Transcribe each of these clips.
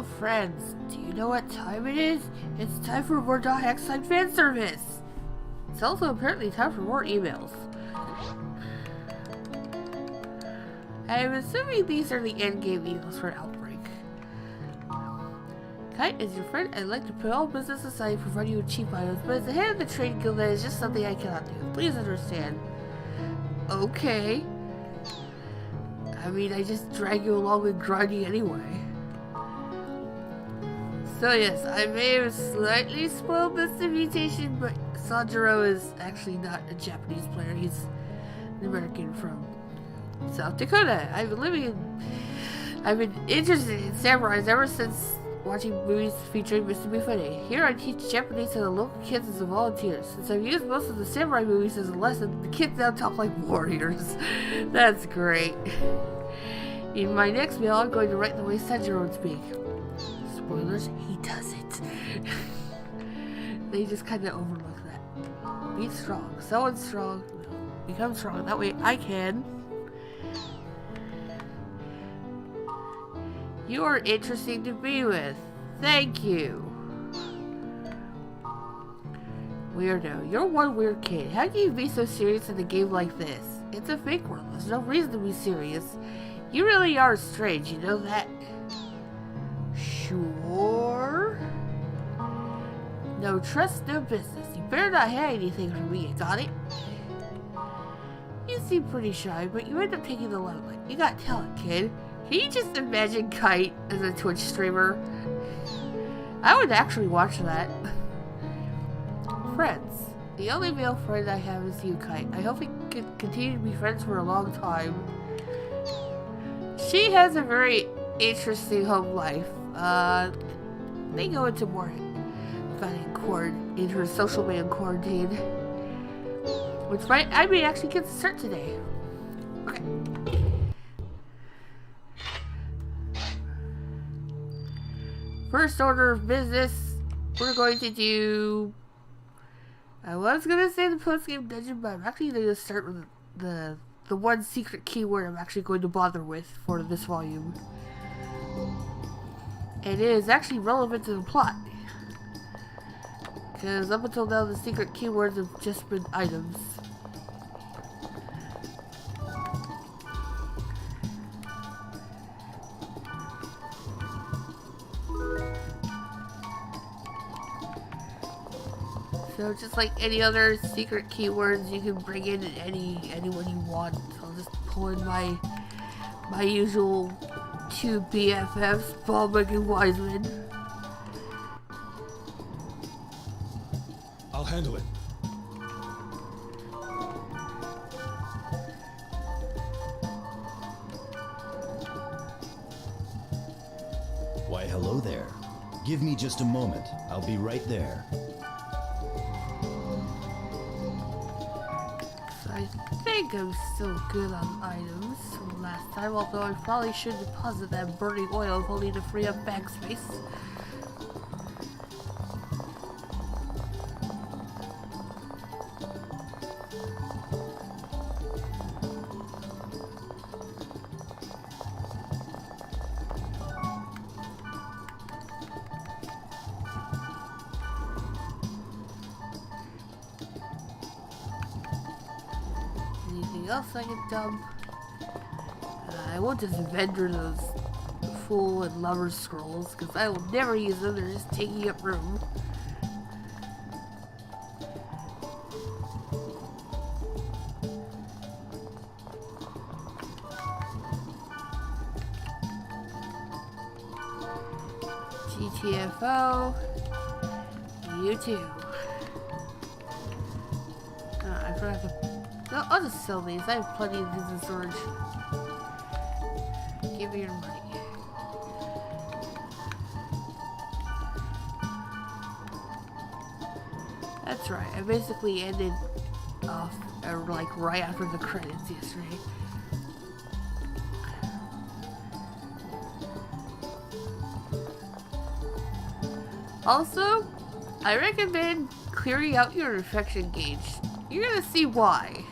Hello friends, do you know what time it is? It's time for more .xline fan service! It's also apparently time for more emails. I'm assuming these are the endgame emails for Outbreak. Kite, as your friend, I'd like to put all business aside and provide you with cheap items, but as the head of the trade guild, that is just something I cannot do. Please understand. Okay. I mean, I just drag you along with grinding anyway. So yes, I may have slightly spoiled this invitation, but Sanjiro is actually not a Japanese player. He's an American from South Dakota. I've been interested in samurais ever since watching movies featuring Mr. Mifune. Here I teach Japanese to the local kids as a volunteer. Since I've used most of the samurai movies as a lesson, the kids now talk like warriors. That's great. In my next mail, I'm going to write the way Sanjiro would speak. Spoilers, he does it. They just kind of overlook that. Be strong. Someone's strong. Become strong. That way I can. You are interesting to be with. Thank you. Weirdo. You're one weird kid. How can you be so serious in a game like this? It's a fake world. There's no reason to be serious. You really are strange, you know that? Sure. No trust, no business. You better not hide anything from me, got it? You seem pretty shy, but you end up taking the limelight. You got talent, kid. Can you just imagine Kite as a Twitch streamer? I would actually watch that. Friends. The only male friend I have is you, Kite. I hope we can continue to be friends for a long time. She has a very interesting home life. They go into more in her social media quarantine. Which I may actually get to start today. Okay. First order of business, we're going to do... I was going to say the postgame dungeon, but I'm actually going to start with the one secret keyword I'm actually going to bother with for this volume. And it is actually relevant to the plot. Because up until now, the secret keywords have just been items. So just like any other secret keywords, you can bring in anyone you want. I'll just pull in my usual two BFFs, Ballbeck and Wiseman. I'll handle it. Why, hello there. Give me just a moment. I'll be right there. I think I'm still good on items from last time, although I probably should deposit that burning oil if only to free up bag space. Anything else I can dump? I won't just vendor those Fool and Lover's Scrolls, because I will never use them, they're just taking up room. GTFO. You too. I forgot to... No, I'll just sell these. I have plenty of these in storage. Give me your money. That's right. I basically ended off like right after the credits yesterday. Also, I recommend clearing out your infection gauge. You're gonna see why.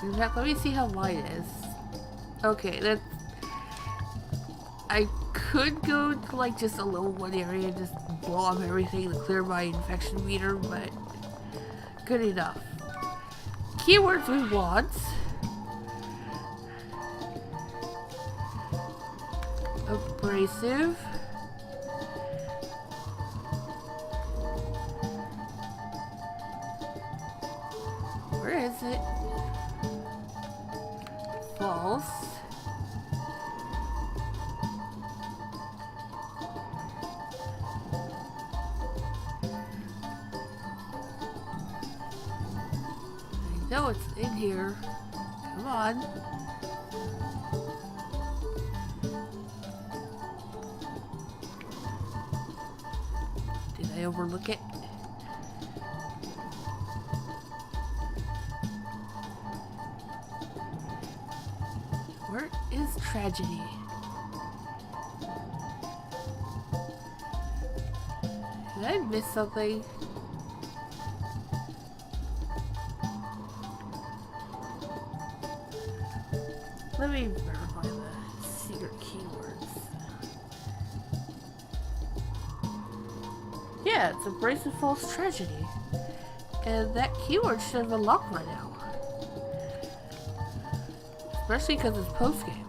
In fact, let me see how wide it is. Okay, that's... I could go to like just a little one area and just blow up everything to clear my infection meter, but good enough. Keywords we want. Abrasive. Where is it? False. I know it's in here. Come on. Did I overlook it? Where is tragedy? Did I miss something? Let me verify the secret keywords. Yeah, it's abrasive false tragedy. And that keyword should have unlocked by now. Especially because it's postgame.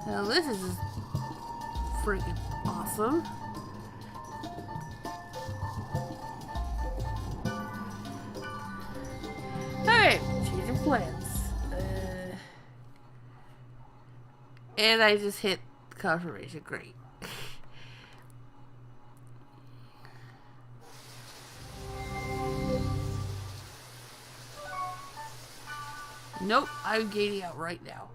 Now this is just freaking awesome. Alright, changing plans. And I just hit confirmation. Great. Nope, I'm gating out right now.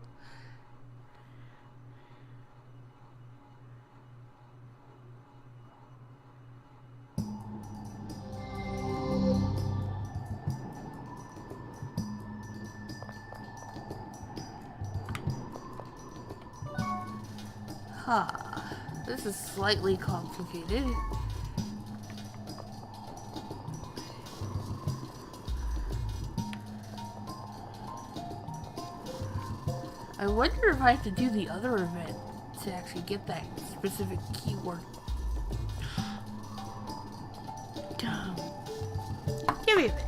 Huh. This is slightly complicated. I wonder if I have to do the other event to actually get that specific keyword. Give me a minute.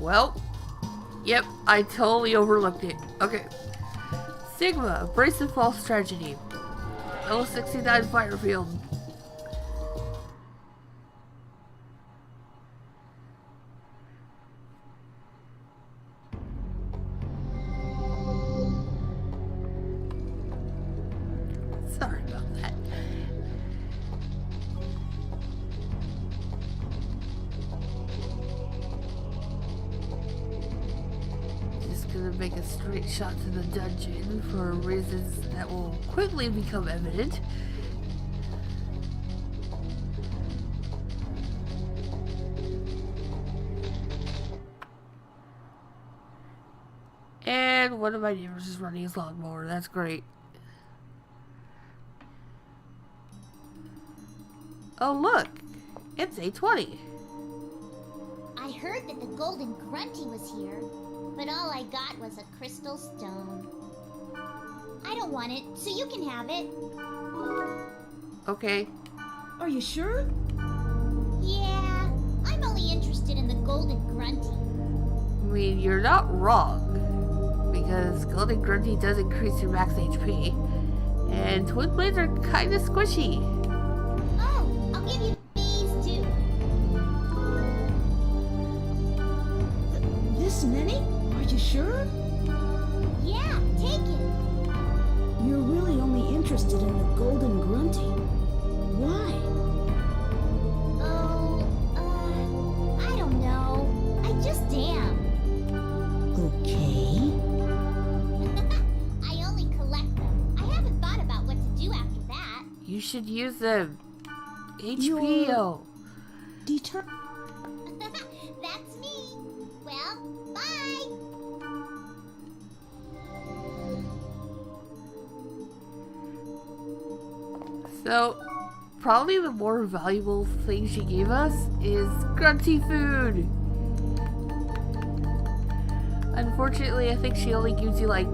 Well, yep, I totally overlooked it. Okay. Sigma, Abrasive False Tragedy. Level 69 Fire Field. Sorry about that. Just gonna make a straight shot to the dungeon for reasons that will quickly become evident. And one of my neighbors is running his lawnmower. That's great. Oh look, it's 8:20. I heard that the golden grunty was here, but all I got was a crystal stone. I don't want it, so you can have it. Okay. Are you sure? Yeah, I'm only interested in the golden grunty. I mean, you're not wrong, because Golden Grunty does increase your max HP, and Twin Blades are kinda squishy. Oh, I'll give you these too. This many? Are you sure? Yeah, take it. You're really only interested in the golden grunty. Why? Oh, I don't know. I just am. Okay. I only collect them. I haven't thought about what to do after that. You should use them. HP, You're- yo. Deter. That's me. Well, bye. So, probably the more valuable thing she gave us is grunty food. Unfortunately, I think she only gives you like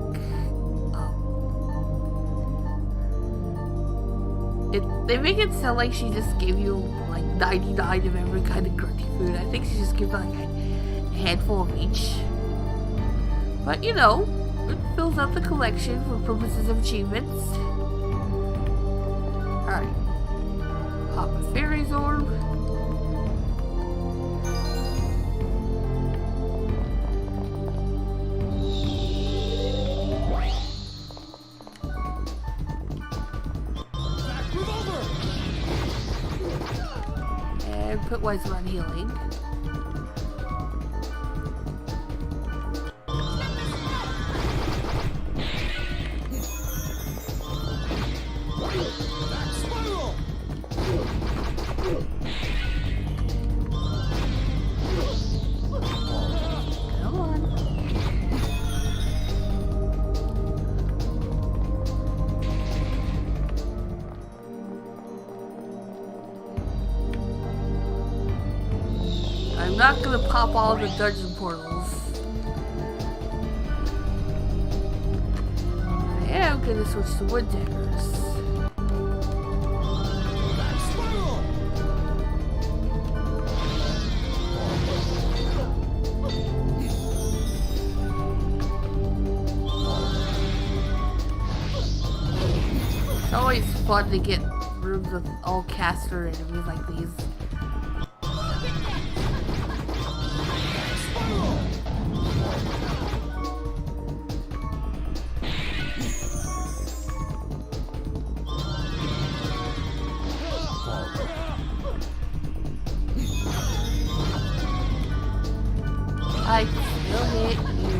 they make it sound like she just gave you like 99 of every kind of grunty food. I think she just gave like a handful of each. But you know, it fills out the collection for purposes of achievements. Alright. Pop a fairy's orb. And put Wiser on healing. Come on. I'm not gonna pop all the dungeon portals. I am gonna switch to wood daggers. It's always fun to get rooms with all caster enemies like these. I still hit you.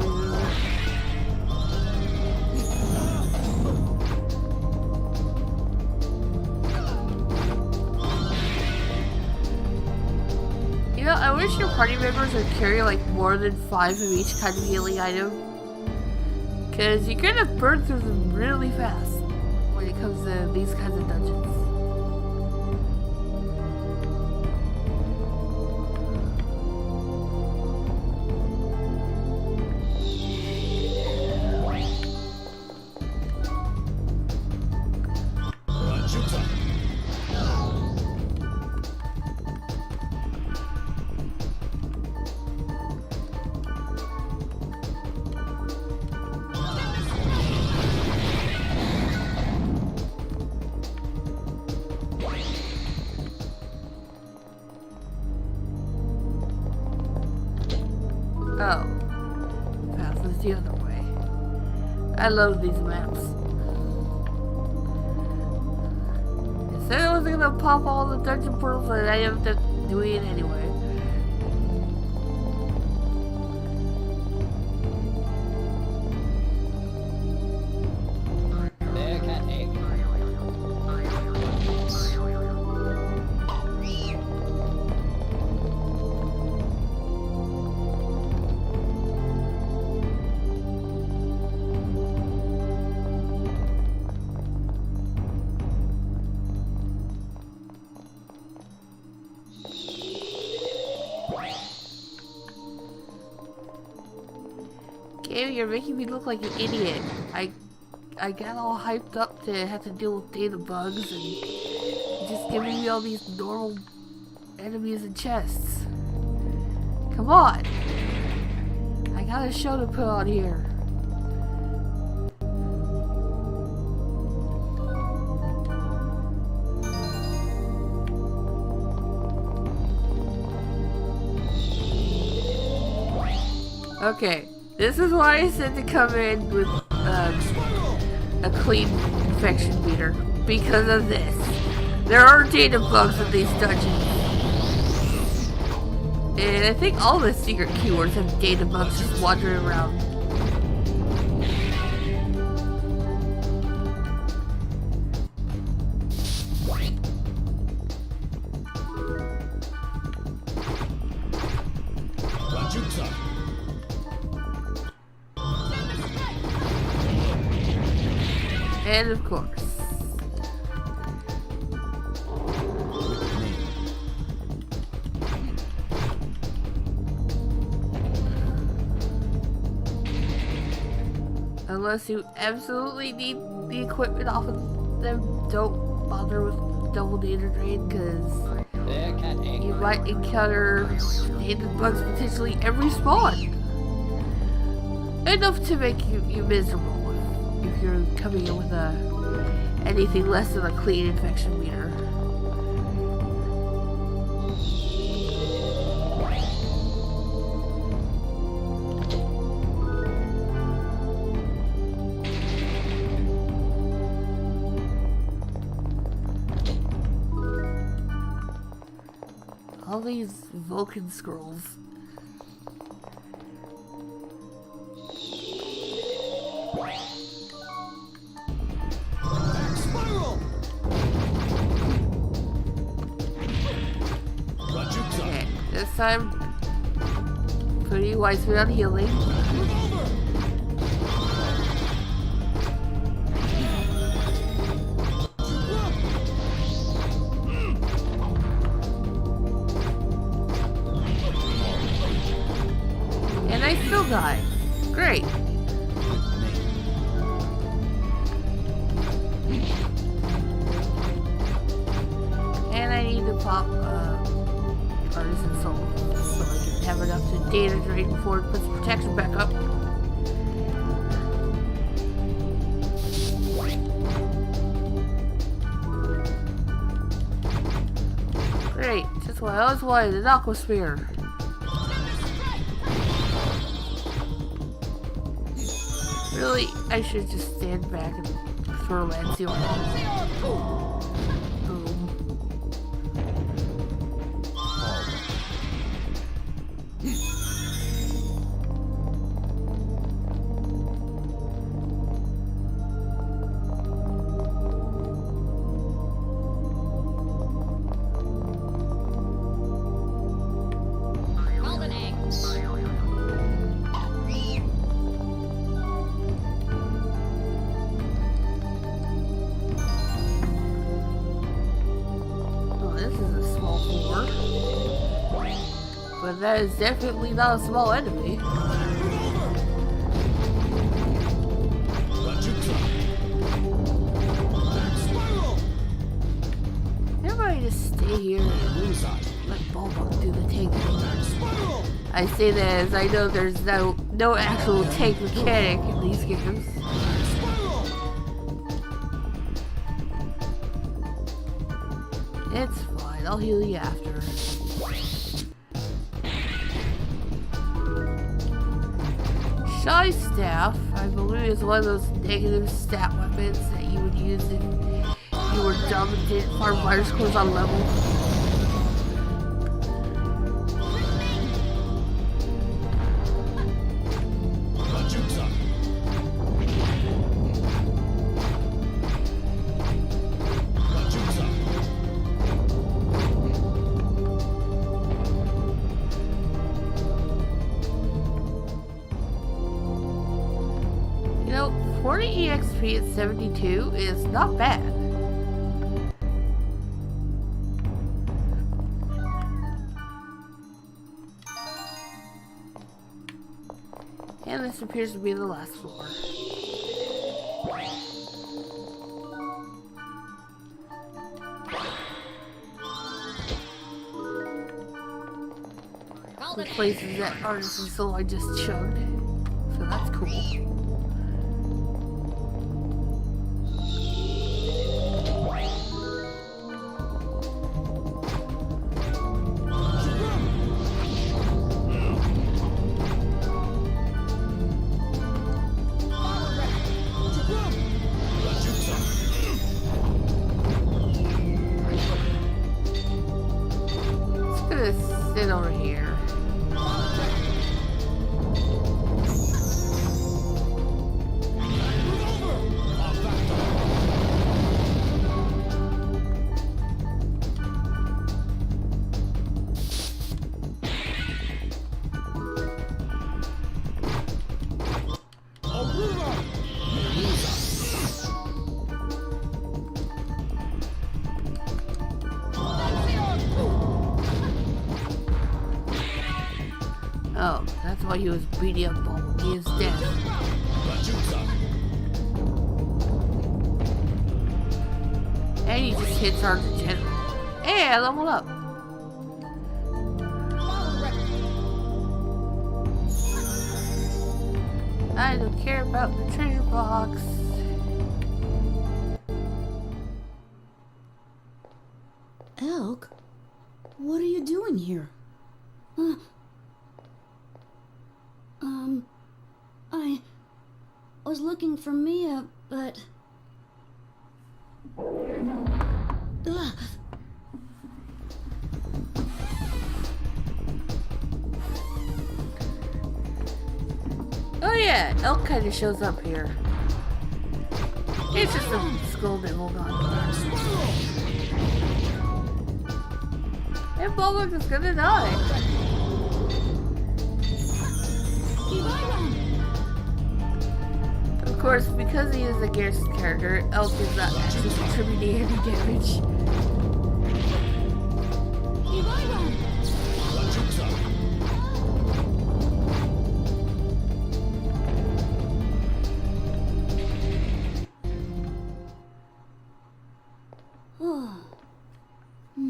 You know, I wish your party members would carry like more than 5 of each kind of healing item. Cause you're gonna burn through them really fast when it comes to these kinds of dungeons. Oh. Path is the other way. I love these maps. I said I wasn't gonna pop all the dungeon portals, and I ended up doing it anyway. Game, you're making me look like an idiot. I got all hyped up to have to deal with data bugs, and you're just giving me all these normal enemies and chests. Come on! I got a show to put on here. Okay. This is why I said to come in with a clean infection meter. Because of this. There are data bugs in these dungeons. And I think all the secret keywords have data bugs just wandering around. And of course. Unless you absolutely need the equipment off of them, don't bother with double data drain, because you might encounter data bugs potentially every spawn. Enough to make you miserable if you're coming in with anything less than a clean infection meter. All these Vulcan scrolls. Okay, this time pretty wisely on healing. And I still die. Great. And I need to pop Artisan Soul so I can have enough to data drain before it puts protection back up. Great, just what I always wanted, an Aqua Sphere. Really, I should just stand back and throw Lanceon. Boom. But that is definitely not a small enemy. Everybody just stay here and let Bulbok do the tank. I say that as I know there's no actual tank mechanic in these games. It's fine, I'll heal you after. Shy Staff, I believe, is one of those negative stat weapons that you would use if you were dumb and didn't farm virus cores on level. You know, 40 EXP at 72 is not bad. And this appears to be the last floor. The places that Artisan Soul I just chugged. So that's cool. Sit over here. Oh, that's why he was beating up Ball. He is dead. And he just hits Sergeant General. Hey, I leveled up. I don't care about the treasure box. Elk? What are you doing here? I was looking for Mia, but... Ugh. Oh yeah, Elk kind of shows up here. It's just a skull devil gone. And Bulwark is gonna die. Of course, because he is a Garrison character, Elk is not actually contributing any damage.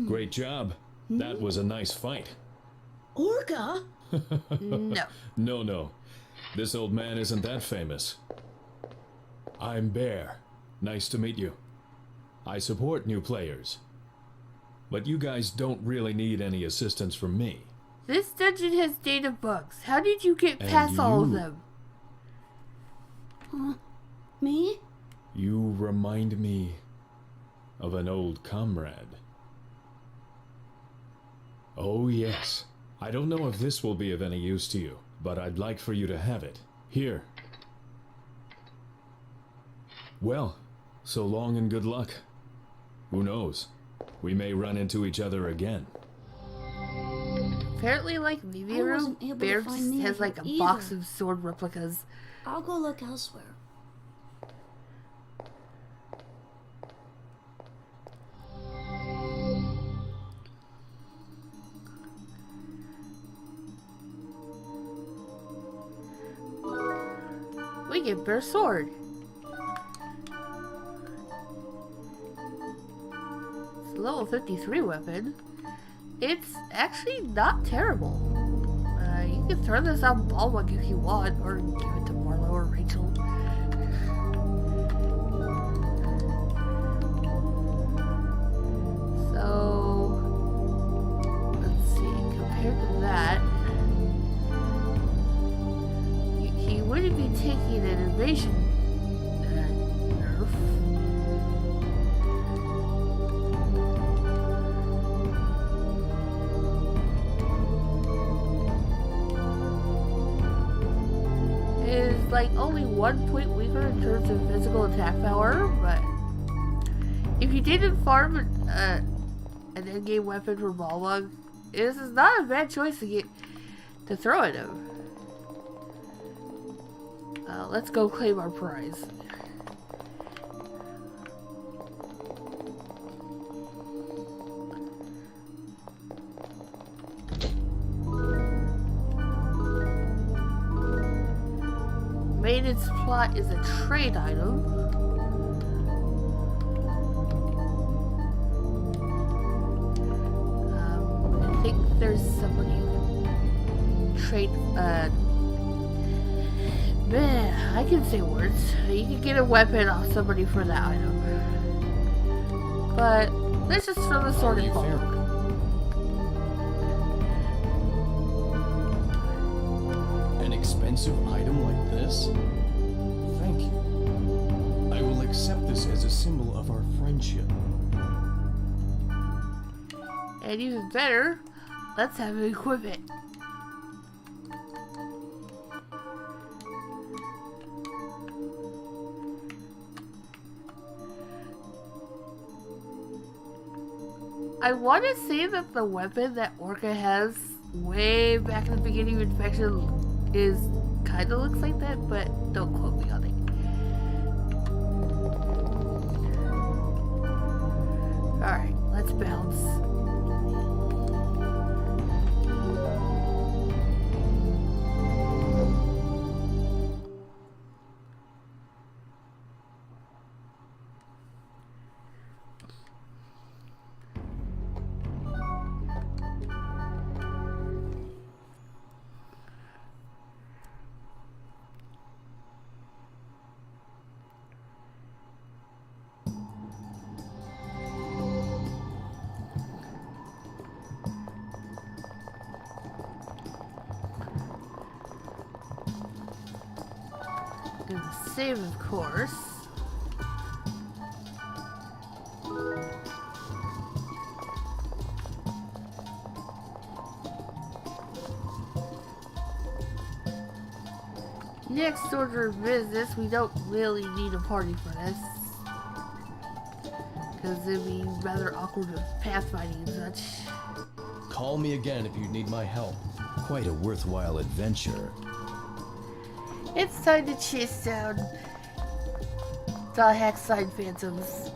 Great job. That was a nice fight. Orca? No. No. This old man isn't that famous. I'm Bear. Nice to meet you. I support new players. But you guys don't really need any assistance from me. This dungeon has data bugs. How did you get past all of them? Me? You remind me of an old comrade. Oh yes. I don't know if this will be of any use to you, but I'd like for you to have it. Here. Well, so long and good luck. Who knows? We may run into each other again. Apparently, like Viviru, Bear just has like a box of sword replicas. I'll go look elsewhere. We get Bear's sword. It's a level 53 weapon. It's actually not terrible. You can throw this on Bulwark if you want, or give it to Marlo or Rachel. So, let's see, compared to that, he would be taking an invasion nerf. It is like only 1 point weaker in terms of physical attack power, but if you didn't farm an endgame weapon for Balrog, this is not a bad choice to throw at him. Let's go claim our prize. Maintenance plot is a trade item. I think there's somebody who can trade. Man, I can say words. You can get a weapon off somebody for that item. But let's just throw the sword in Balrog. An expensive item like this? Thank you. I will accept this as a symbol of our friendship. And even better, let's have him equip it. I want to say that the weapon that Orca has way back in the beginning of Infection is kind of looks like that, but don't quote me on it. Alright, let's bounce. Gonna save, of course. Next order of business, we don't really need a party for this. Because it'd be rather awkward with pathfinding and such. Call me again if you need my help. Quite a worthwhile adventure. It's time to chase down the Hackside Phantoms.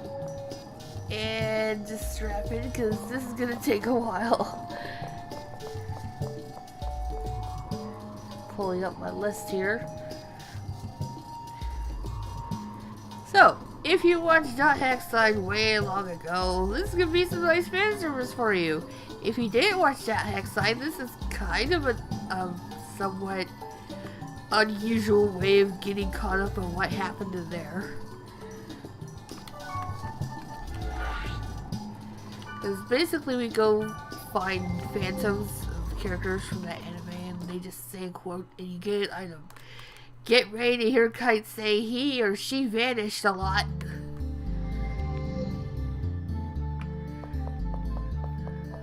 And just strap in because this is gonna take a while. Pulling up my list here. So, if you watched .Hackside way long ago, this is gonna be some nice fan service for you. If you didn't watch .Hackside, this is kind of a somewhat unusual way of getting caught up on what happened in there. Because basically we go find phantoms of characters from that anime and they just say a quote and you get an item. Get ready to hear Kite say he or she vanished a lot.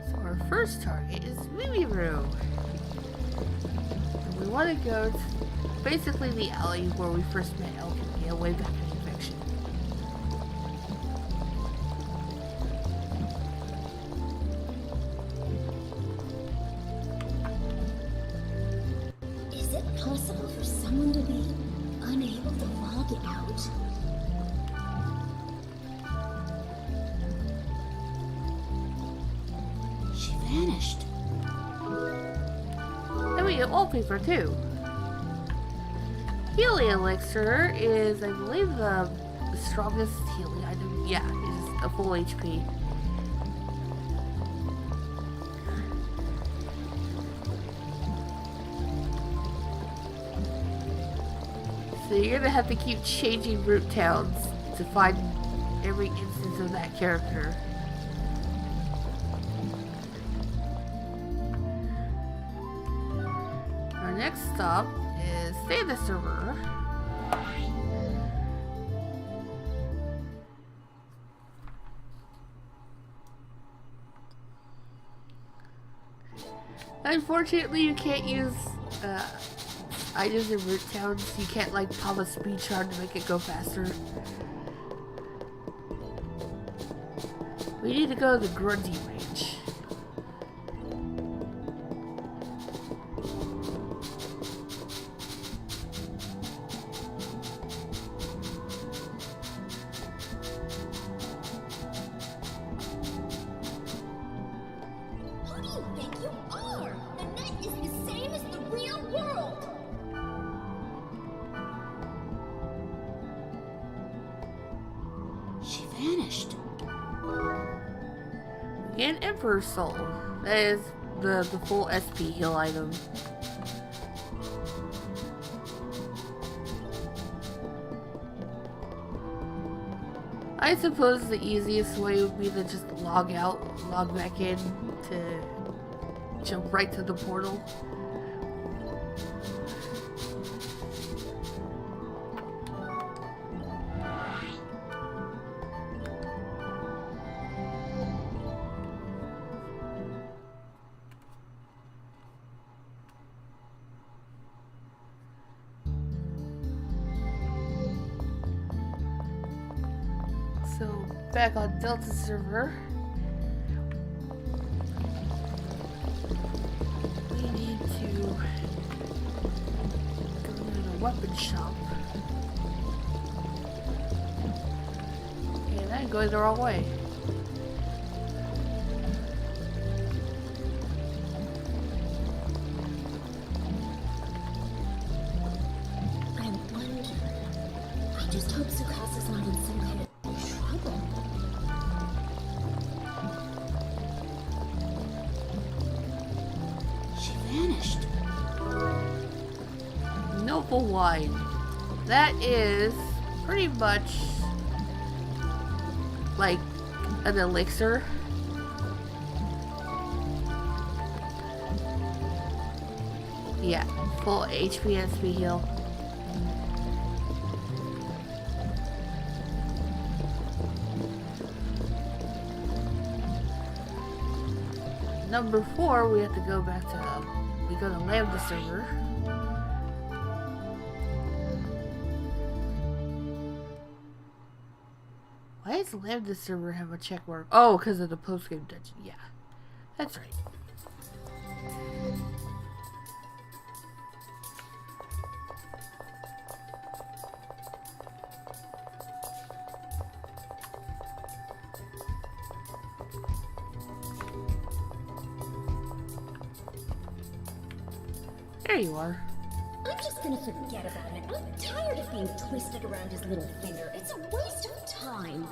So our first target is Mimiru. And we want to go to basically the alley where we first met Alchemy way back in Infection. Is it possible for someone to be unable to log out? She vanished. And we get wallpaper too. Healing Elixir is, I believe, the strongest healing item. Yeah, it's a full HP. So you're gonna have to keep changing route towns to find every instance of that character. Our next stop is Sanister. Unfortunately, you can't use items in root towns. You can't like pop a speed charm to make it go faster. We need to go to the Grunty Range. Who do you think you are? The net is the same as the real world. She vanished. And Emperor's Soul. That is the full SP heal item. I suppose the easiest way would be to just log out, log back in to jump right to the portal. So, back on Delta server, we need to go to the weapon shop. And I'm going the wrong way. I wonder. I just hope Tsukasa's not in some kind of trouble. She vanished. Noble wine. That is pretty much like an elixir. Yeah, full HP and SP heal. Number 4, we have to go back to, we go to Lambda server. Why does Lambda server have a check mark? Oh, because of the postgame dungeon. Yeah, that's right. There you are. I'm just gonna forget about it. I'm tired of being twisted around his little finger. It's a waste of time.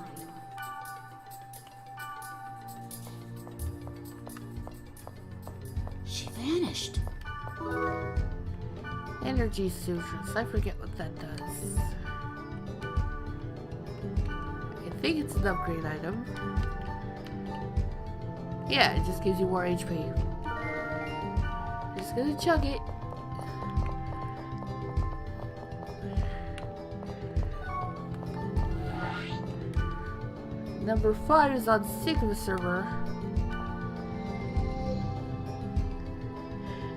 She vanished. Energy sutures. I forget what that does. I think it's an upgrade item. Yeah, it just gives you more HP. Just gonna chug it. Number 5 is on Sigma server.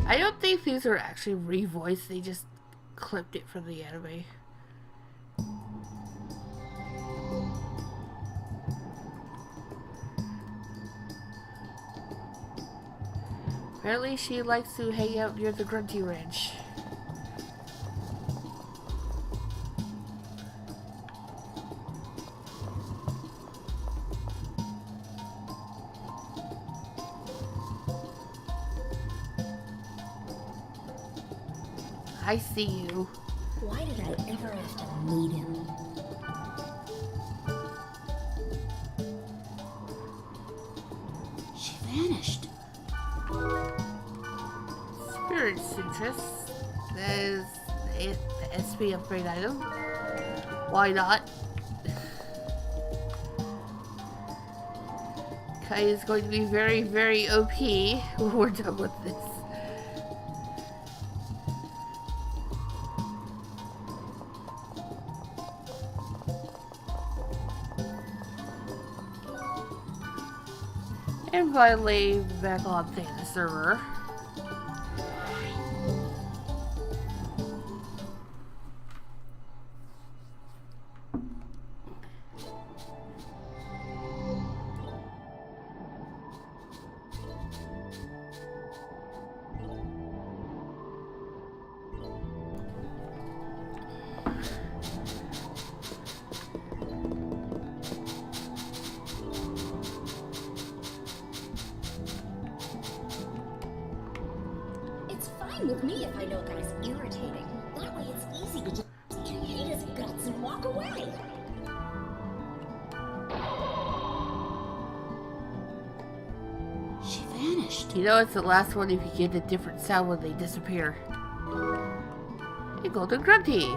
I don't think these are actually revoiced, they just clipped it from the anime. Apparently she likes to hang out near the Grunty Ranch. I see you. Why did I ever have to meet him? She vanished. Spirit Sutress. That is the SP upgrade item. Why not? Kai is going to be very, very OP when we're done with this. And finally, back on the server. With me if I know a guy's irritating. That way it's easy to just hate his guts and walk away. She vanished. You know it's the last one if you get a different sound when they disappear. A golden grunty.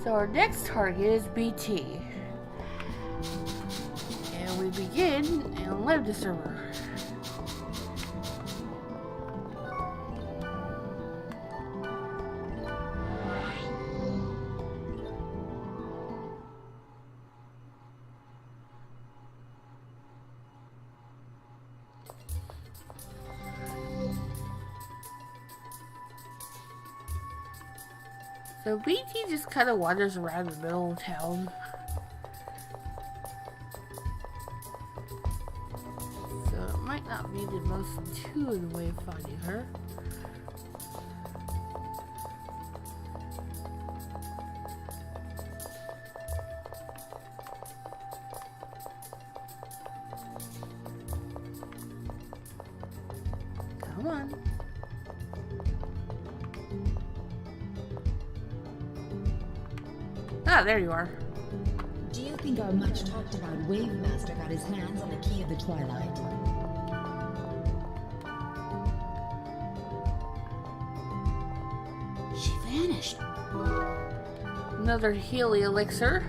So our next target is BT. We begin and leave the server. So BT just kind of wanders around the middle of town. Might not be the most intuitive way of finding her. Come on. Ah, there you are. Do you think our much talked about Wave Master got his hands on the key of the Twilight? She vanished. Another Healy elixir.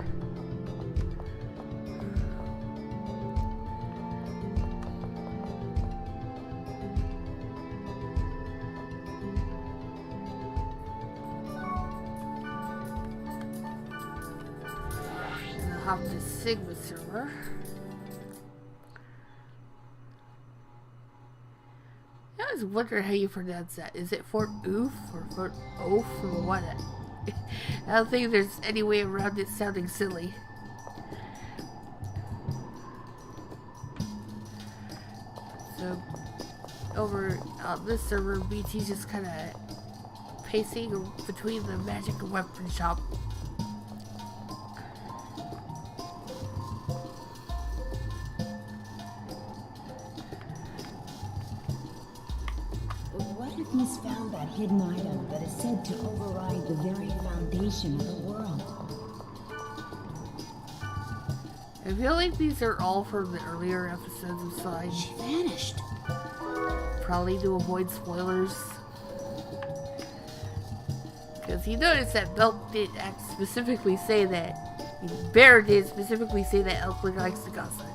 And I'll hop to Sigma server. I always wonder how you pronounce that. Is it Fort Oof or Fort Oof or what? I don't think there's any way around it sounding silly. So, over on this server, BT's just kind of pacing between the magic and weapon shop. What if Miss found that hidden item that is said to override the very foundation of the world? I feel like these are all from the earlier episodes of Slime. She vanished. Probably to avoid spoilers. Because you notice that Belk did specifically say that. Bear did specifically say that Elkling likes to gossip.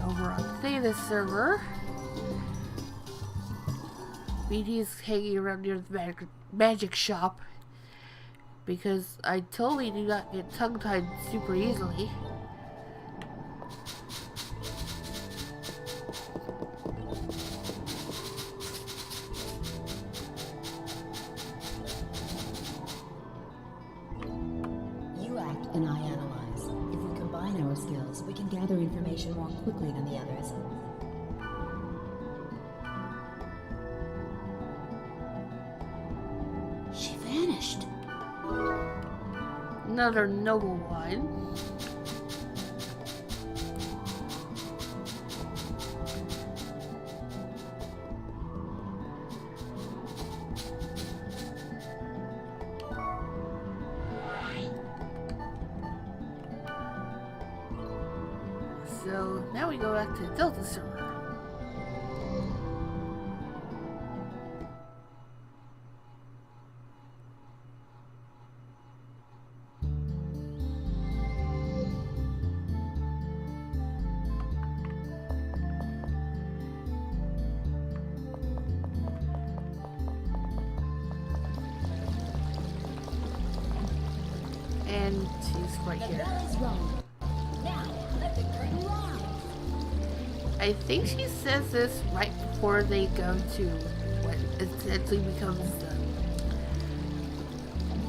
Over on Theta server, BT is hanging around near the magic shop because I totally do not get tongue-tied super easily. You act and I analyze. If we combine our skills, we can gather information more quickly than the others. She vanished. Another noble wine. So now we go back to Delta server. And she's right The here. bell is rung. Now, let the curtain rise. I think she says this right before they go to what essentially becomes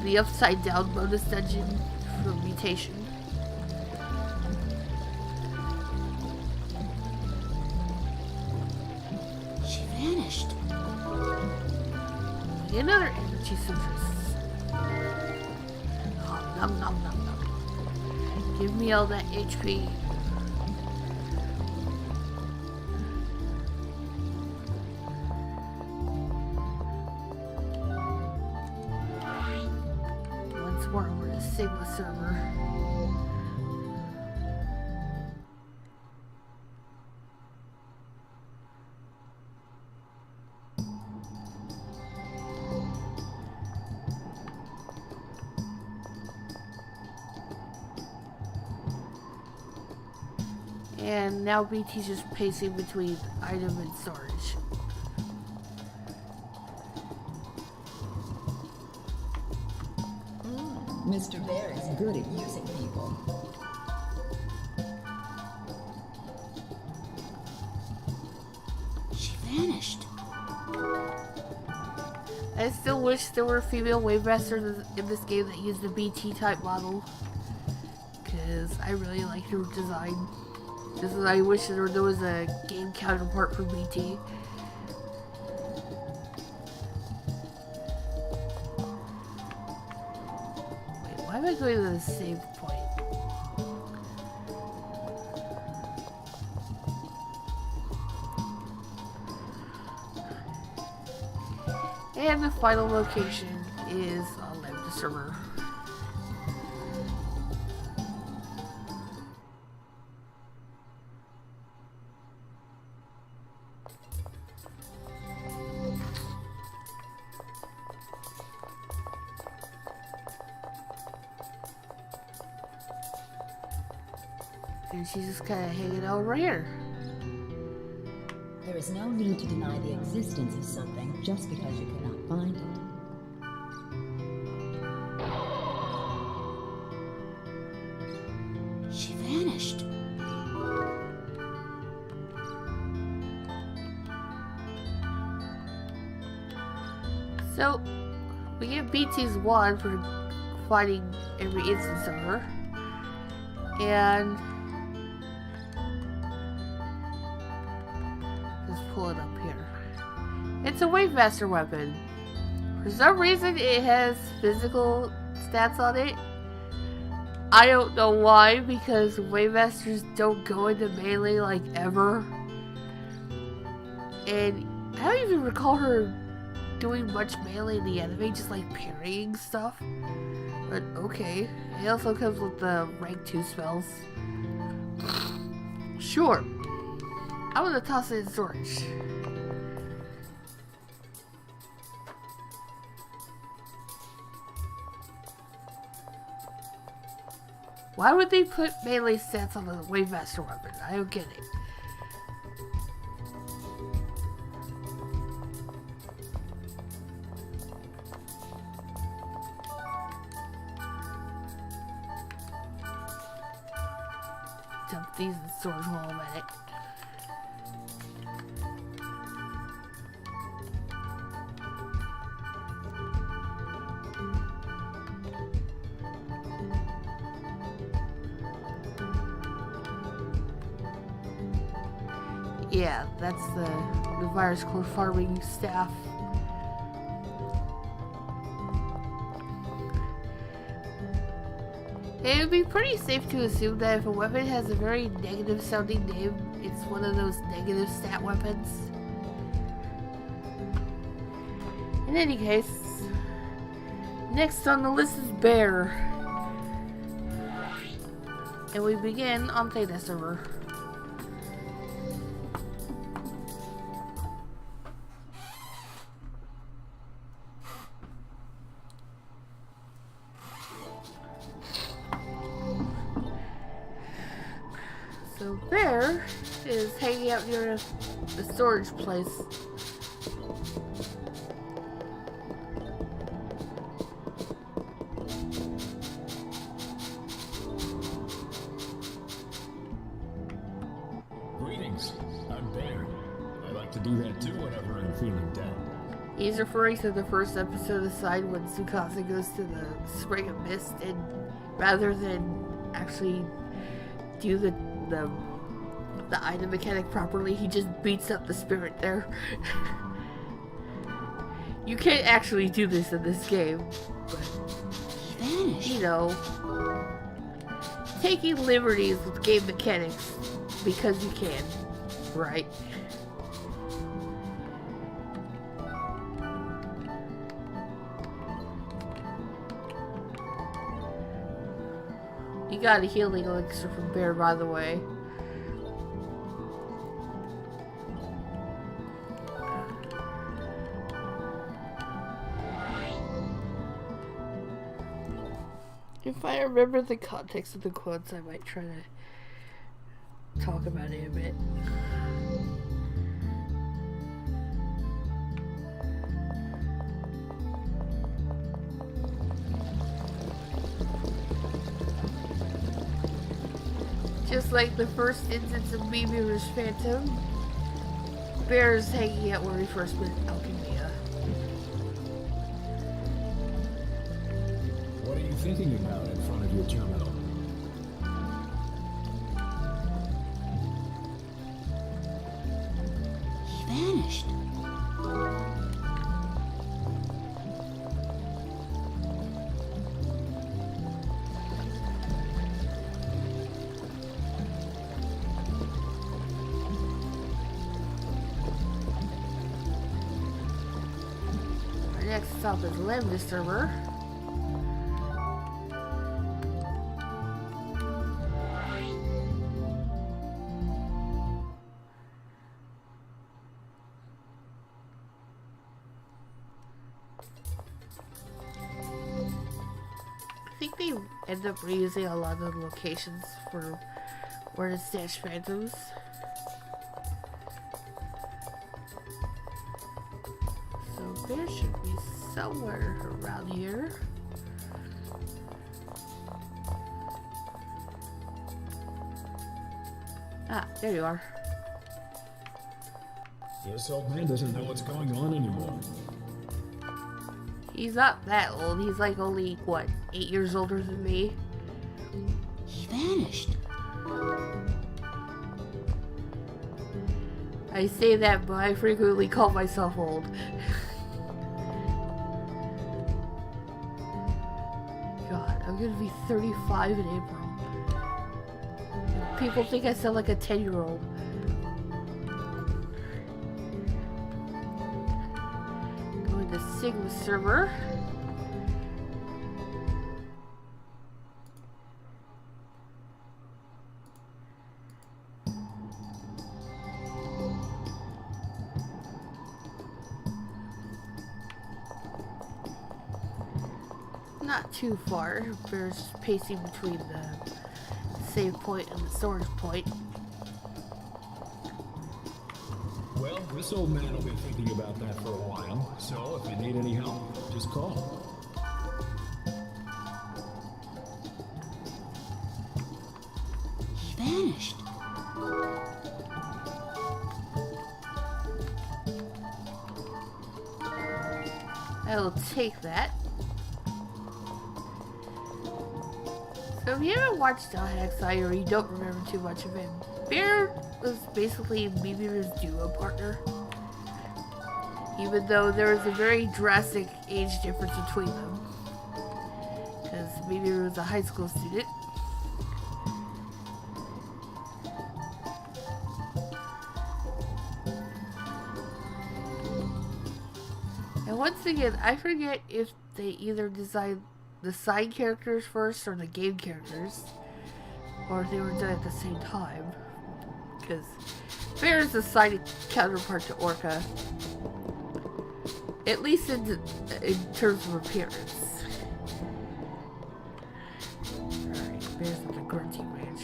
the upside down bonus dungeon for mutation. She vanished. Another energy citrus. Oh, nom nom nom nom. Give me all that HP. Once more, we're a Sigma server. And now BT's just pacing between item and storage. Mr. Bear is good at using people. She vanished. I still wish there were female wave masters in this game that used the BT type model, because I really like her design. Just as I wish there was a game counterpart for BT. Wait, why am I going to the save point? And the final location is on Lambda server. And she's just kind of hanging out right here. There is no need to deny the existence of something just because you cannot find it. She vanished. So, we get BT's wand for finding every instance of her. And let's pull it up here. It's a Wave Master weapon. For some reason, it has physical stats on it. I don't know why, because Wave Masters don't go into melee like ever. And I don't even recall her doing much melee in the anime, just like parrying stuff. But okay. It also comes with the rank 2 spells. Sure. I'm gonna toss it in storage. Why would they put melee stats on a Wave Master weapon? I don't get it. Dump these in storage while I'm at it. Yeah, that's the virus core farming staff. It would be pretty safe to assume that if a weapon has a very negative sounding name, it's one of those negative stat weapons. In any case, next on the list is Bear. And we begin on Theta server. So Bear is hanging out near the storage place. do that too whenever I'm feeling down. He's referring to the first episode aside when Tsukasa goes to the Spring of Mist, and rather than actually do the item mechanic properly, he just beats up the spirit there. You can't actually do this in this game, but, you know, taking liberties with game mechanics because you can, right? You got a healing elixir from Bear, by the way. If I remember the context of the quotes, I might try to talk about it a bit. Just like the first instance of Mimuru's Phantom, Bear's hanging out where he first met Alchemia. What are you thinking about in front of your terminal? He vanished. Our next stop is Limb Disturber. I think they end up reusing a lot of the locations for where to stash phantoms. So there should be somewhere around here. Ah, there you are. This old man doesn't know what's going on anymore. He's not that old. He's like only, what, 8 years older than me? He vanished. I say that, but I frequently call myself old. God, I'm gonna be 35 in April. People think I sound like a 10-year-old. Going to Sigma server. Not too far. There's pacing between the save point and the storage point. Well, this old man will be thinking about that for a while, so if you need any help, just call. He vanished. I will take that. So if you haven't watched Hexai or you don't remember too much of him, Bear was basically Mimuru's duo partner. Even though there was a very drastic age difference between them. Because Mimuru was a high school student. And once again, I forget if they either designed the side characters first or the game characters, or if they were done at the same time, because Bear is the side counterpart to Orca, at least in terms of appearance. Alright, Bear's at the Grunty Ranch.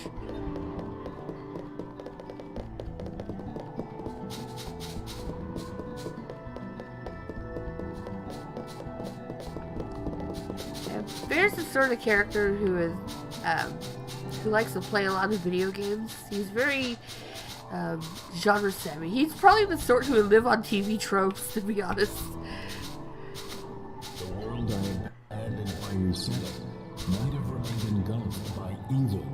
Bear's the sort of character who is, who likes to play a lot of video games. He's very genre savvy. He's probably the sort who would live on TV tropes, to be honest. The world I abandoned by yourself might have remained engulfed by evil.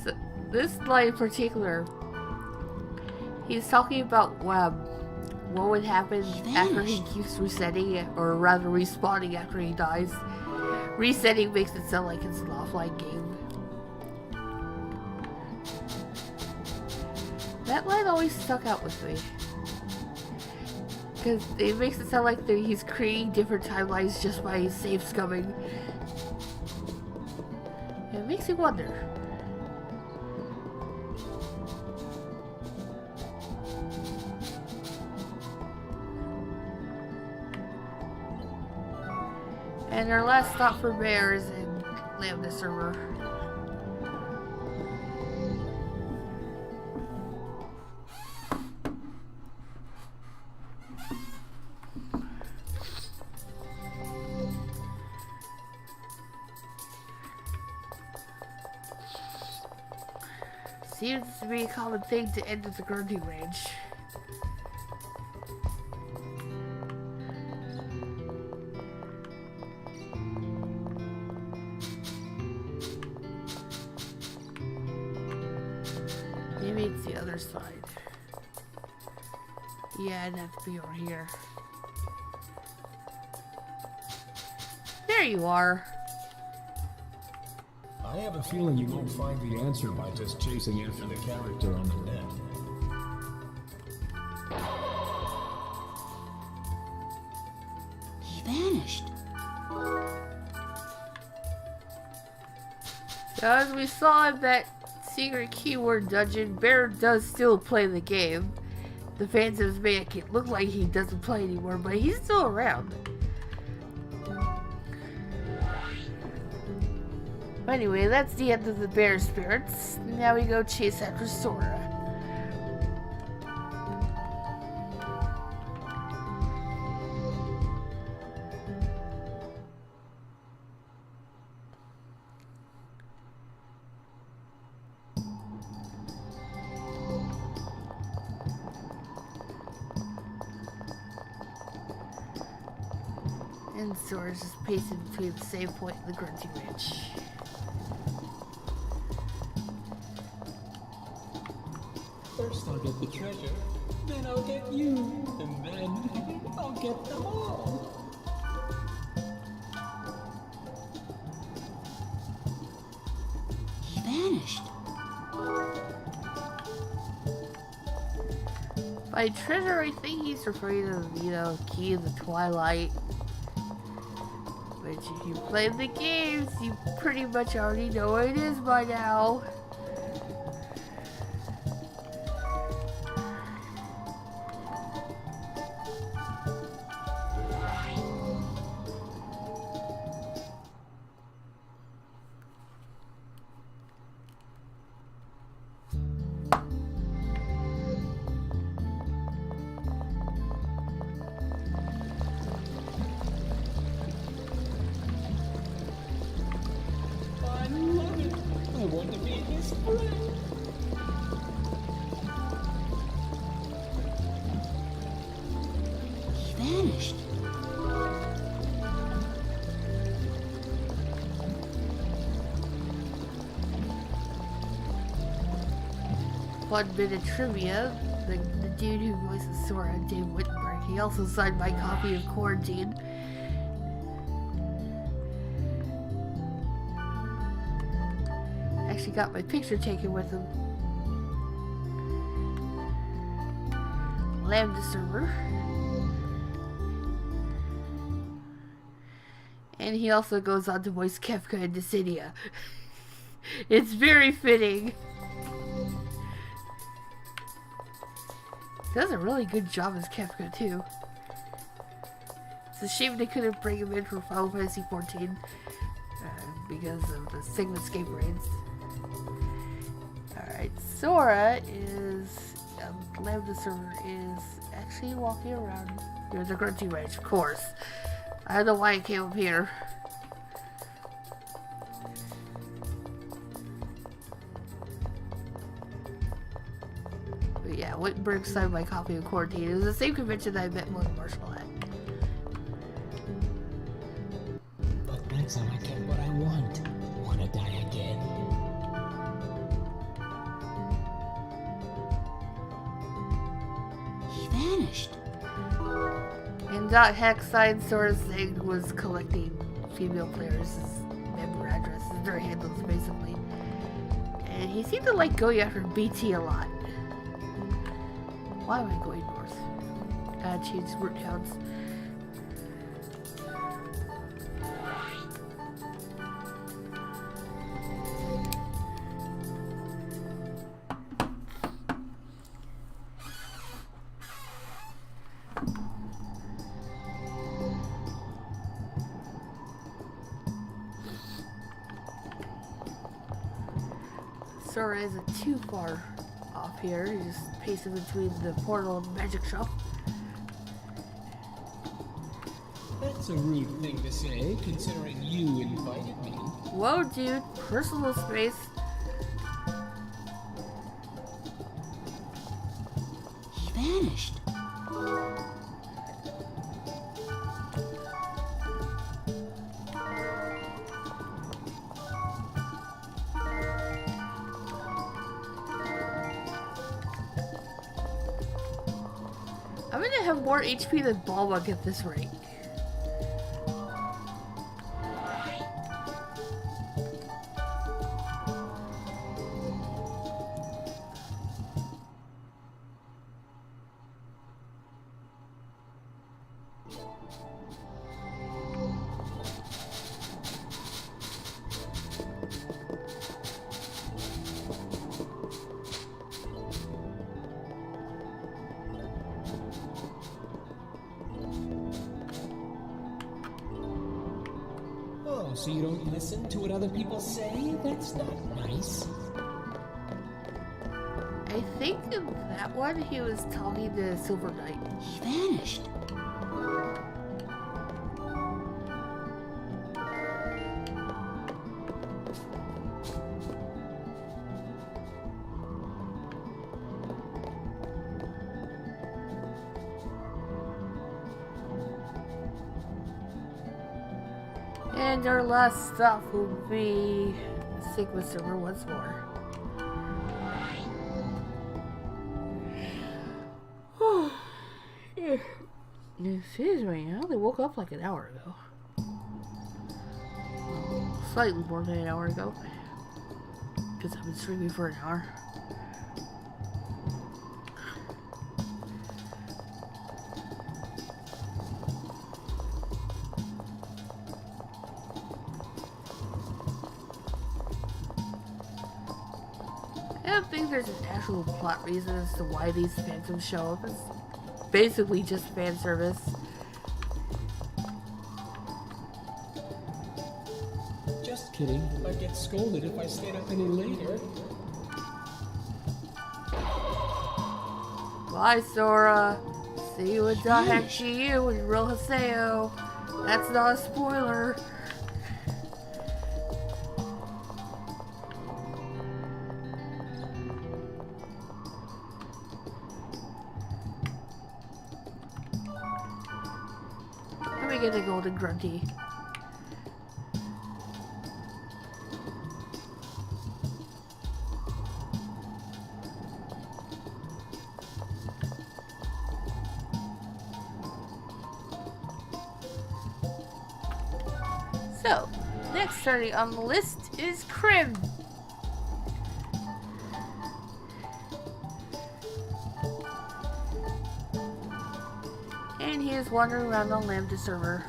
So, this line in particular, he's talking about what would happen after he keeps resetting it, or rather respawning after he dies. Resetting makes it sound like it's an offline game. That line always stuck out with me. Because it makes it sound like he's creating different timelines just by his save scumming. It makes you wonder. And our last stop for Bear is in Lambda server. Seems to be a common thing to end at the grunting range. Maybe it's the other side. Yeah, it'd have to be over here. There you are. I have a feeling you won't find the answer by just chasing after the character on the net. He vanished. So as we saw in that secret keyword dungeon, Bear does still play the game. The fans of his make it look like he doesn't play anymore, but he's still around. Anyway, that's the end of the Bear Spirits. Now we go chase after Sora. And Sora's just pacing between the same point and the grunting ridge. First I'll get the treasure, then I'll get you, and then I'll get them all. He vanished. By treasure, I think he's referring to, Key in the Twilight. Which, if you played the games, you pretty much already know what it is by now. I love it. I want to be his friend. He vanished. Fun bit of trivia, the dude who voices Sora, Dave Wittenberg, he also signed my copy of Quarantine. Actually got my picture taken with him. Lambda server. And he also goes on to voice Kefka and Dissidia. It's very fitting. Does a really good job as Kefka too. It's a shame they couldn't bring him in for Final Fantasy XIV because of the Sigma escape raids. Alright, Sora is, Lambda server is actually walking around near the grunting range, of course. I don't know why I came up here. went and Berg signed my copy of Quarantine. It was the same convention that I met William Marshall at. But that's how I get what I want. Wanna die again? He vanished. And that hack sign sort of thing was collecting female players' member addresses, their handles basically. And he seemed to like going after BT a lot. Why am I going north? Gotta change route counts. Sora isn't too far off here. He's just pacing between the portal and the magic shop. That's a rude thing to say, considering you invited me. Whoa, dude. Personal space. He vanished. I'm gonna have more HP than Balmug at this rate. Oh, so you don't listen to what other people say? That's not nice. I think in that one he was talking to Silver Knight. He vanished. And our last stop will be Sigma server once more. Excuse me, I only woke up like an hour ago. Well, slightly more than an hour ago. Because I've been streaming for an hour. I don't think there's an actual plot reason as to why these phantoms show up. It's basically just fan service. Just kidding. I'd get scolded if I stayed up any later. Bye, Sora. See you in Dahachi and Real Haseo. That's not a spoiler. Let me get a golden grunty. So, next starting on the list is Krim. And he is wandering around the Lambda server.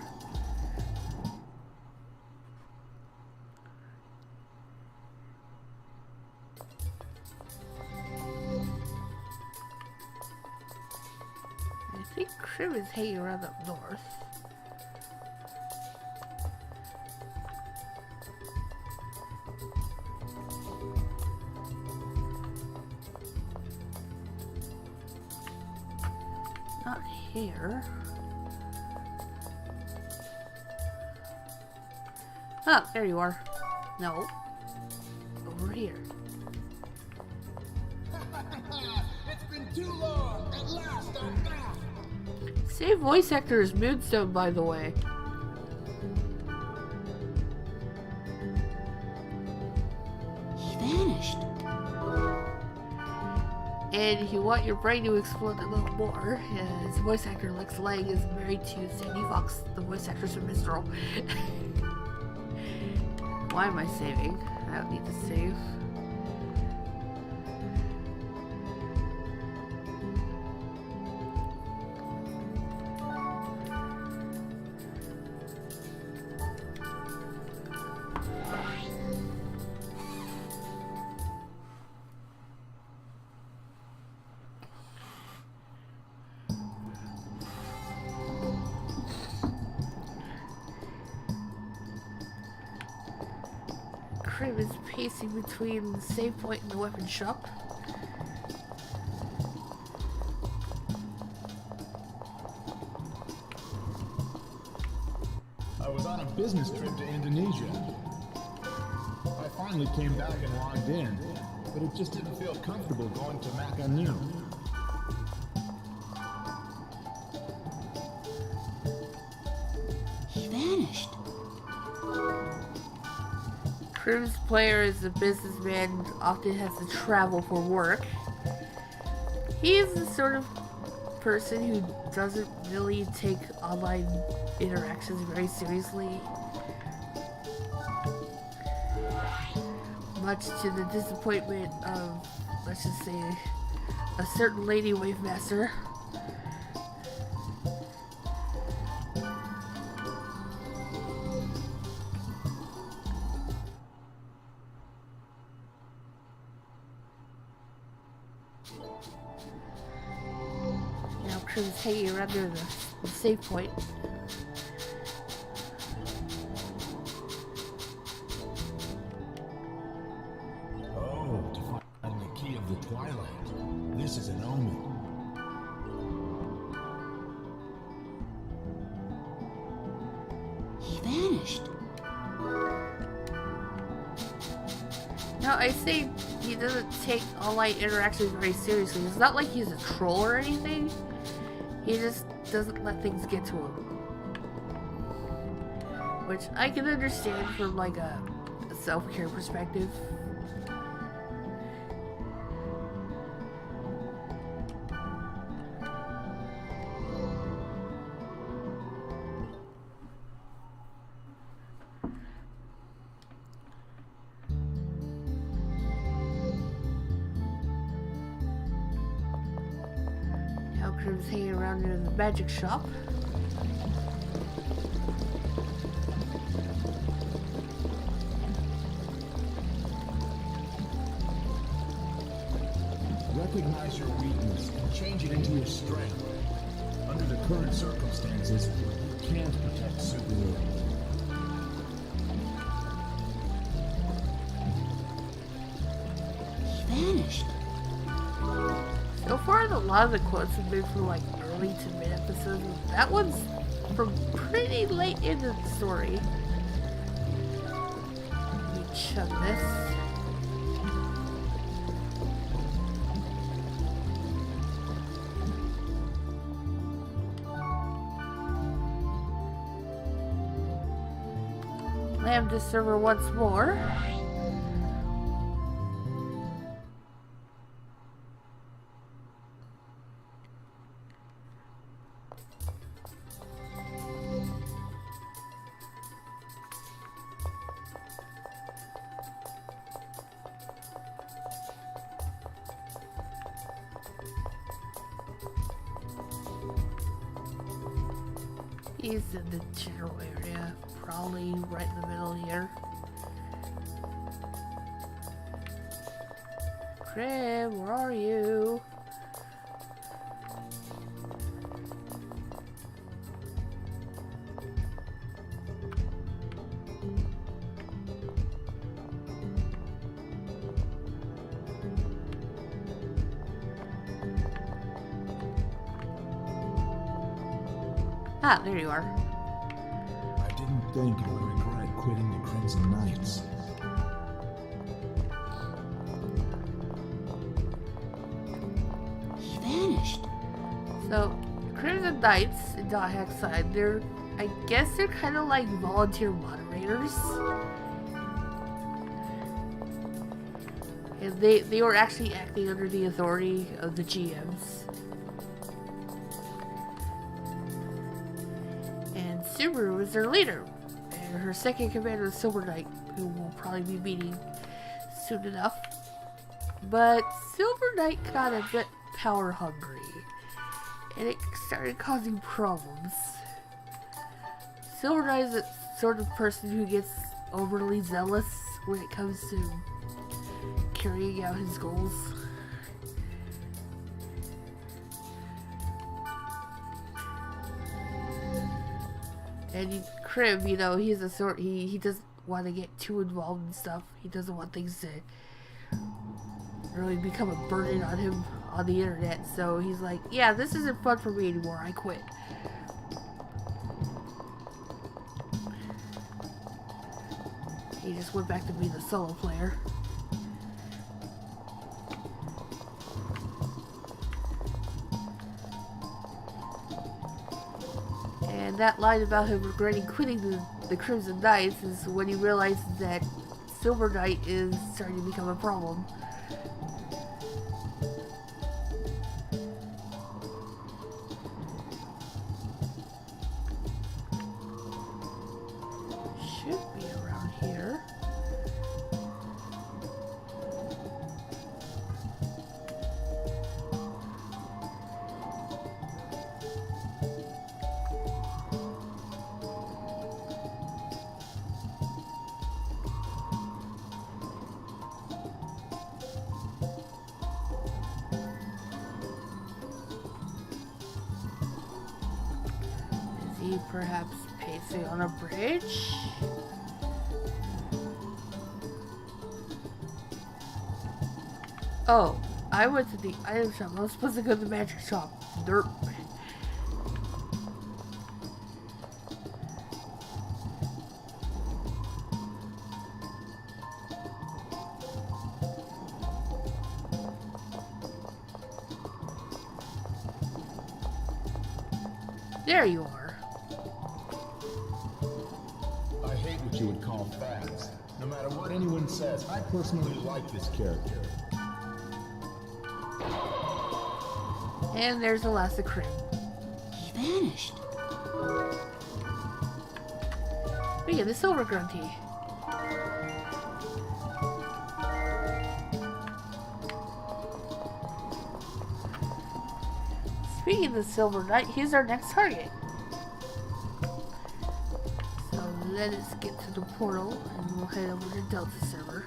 I think Krim is hanging around up north. Not here. Oh, there you are. No. Over here. It's been too long. Same voice actor as Moonstone, by the way. He vanished. And if you want your brain to explode a little more, his voice actor Lex Lang is married to Sandy Fox, the voice actress from Mistral. Why am I saving? I don't need to save. Krim is pacing between the save point and the weapon shop. I was on a business trip to Indonesia. I finally came back and logged in, but it just didn't feel comfortable going to Makanu. He vanished. Krim's player is a businessman and often has to travel for work. He is the sort of person who doesn't really take online interactions very seriously. Much to the disappointment of, let's just say, a certain lady wave master. Now Krim's hanging around near the save point. Oh, to find the key of the Twilight. This is an omen. He vanished. Now I say he doesn't take online interactions very seriously. It's not like he's a troll or anything. He just doesn't let things get to him. Which I can understand from like a self-care perspective. Now Krim's hanging around near the magic shop. Recognize your weakness and change it into your strength. Under the current circumstances, you can't protect Subaru. He vanished. So far, a lot of the quotes have been from like early to mid episodes. That one's from pretty late into the story. Let me chug this. Lamb the server once more. He's in the general area, probably right in the middle here. Krim, where are you? Ah, there you are. I didn't think I would regret quitting the Crimson Knights. So, Krim's Crimson Knights in Dahak's side, I guess they're kind of like volunteer moderators. And they were actually acting under the authority of the GMs. And Subaru was their leader. And her second commander was Silver Knight, who will probably be meeting soon enough. But Silver Knight got a bit power hungry. And it started causing problems. Silver Knight is the sort of person who gets overly zealous when it comes to carrying out his goals. And Crim, you know, he's a sort, he doesn't want to get too involved in stuff. He doesn't want things to really become a burden on him on the internet. So he's like, yeah, this isn't fun for me anymore, I quit. He just went back to being a solo player. And that line about him regretting quitting the Crimson Knights is when he realizes that Silver Knight is starting to become a problem. Should be around here. Perhaps pacing on a bridge? Oh, I went to the item shop. I was supposed to go to the magic shop. Derp. There you are. You would call fast. No matter what anyone says, I personally like this character. And there's the last of Crim. He vanished. We get the Silver Grunty. Speaking of the Silver Knight, here's our next target. Let us get to the portal and we'll head over to Delta server.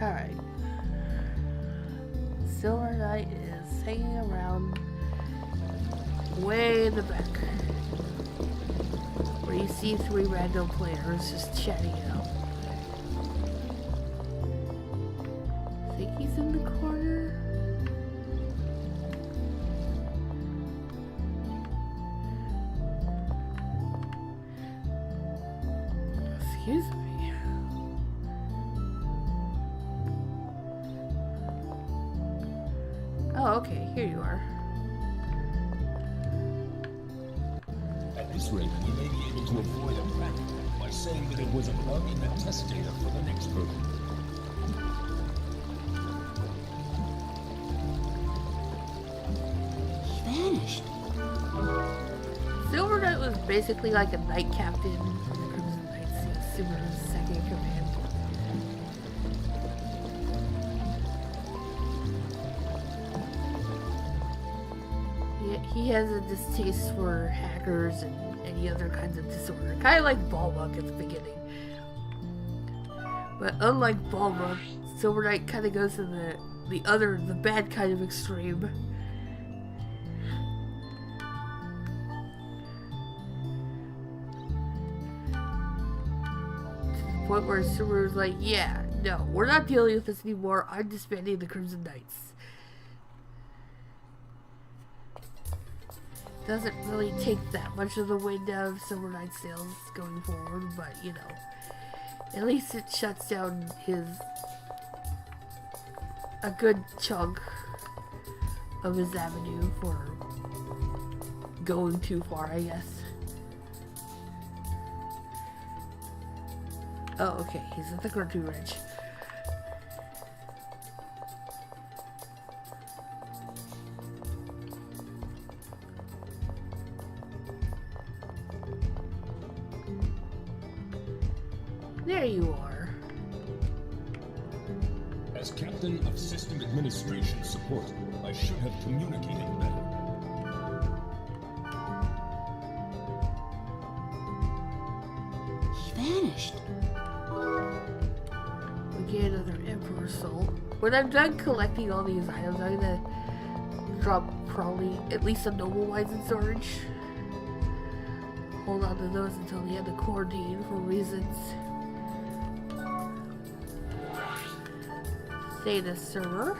Alright. Silver Knight is hanging around way in the back, where you see 3 random players just chatting it up. I think he's in the corner. Excuse me. Oh, okay, here you are. At this rate, we may be able to avoid a practical by saying that it was a bug in the test data for the next version. He vanished. Silver Knight was basically like a knight captain for the Crimson Knights, Subaru's second in command. He has a distaste for hackers and any other kinds of disorder. Kind of like Balbuck at the beginning. But unlike Balbuck, Silver Knight kind of goes to the bad kind of extreme. To the point where Subaru's like, yeah, No, we're not dealing with this anymore. I'm disbanding the Crimson Knights. Doesn't really take that much of the wind out of Silver Knight's sails going forward, but you know, at least it shuts down a good chunk of his avenue for going too far, I guess. Oh, okay, he's at the Grunty Ridge. There you are. As Captain of System Administration Support, I should have communicated better. He vanished. We get another Emperor Soul. When I'm done collecting all these items, I'm gonna drop probably at least some noble wines in storage. Hold on to those until the end of quarantine for reasons. Data server.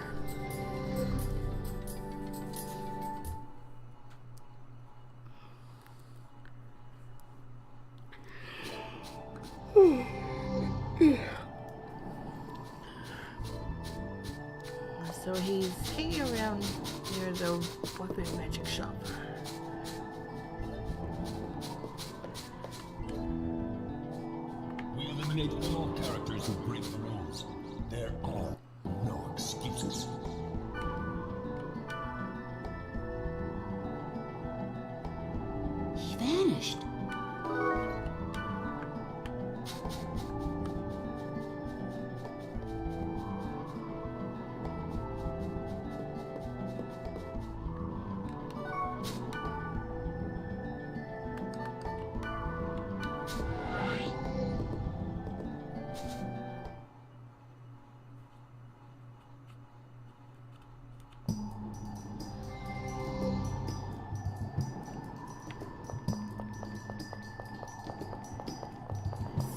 So he's hanging around near the weapon magic shop. We eliminate all characters who break the rules. There are no excuses. He vanished.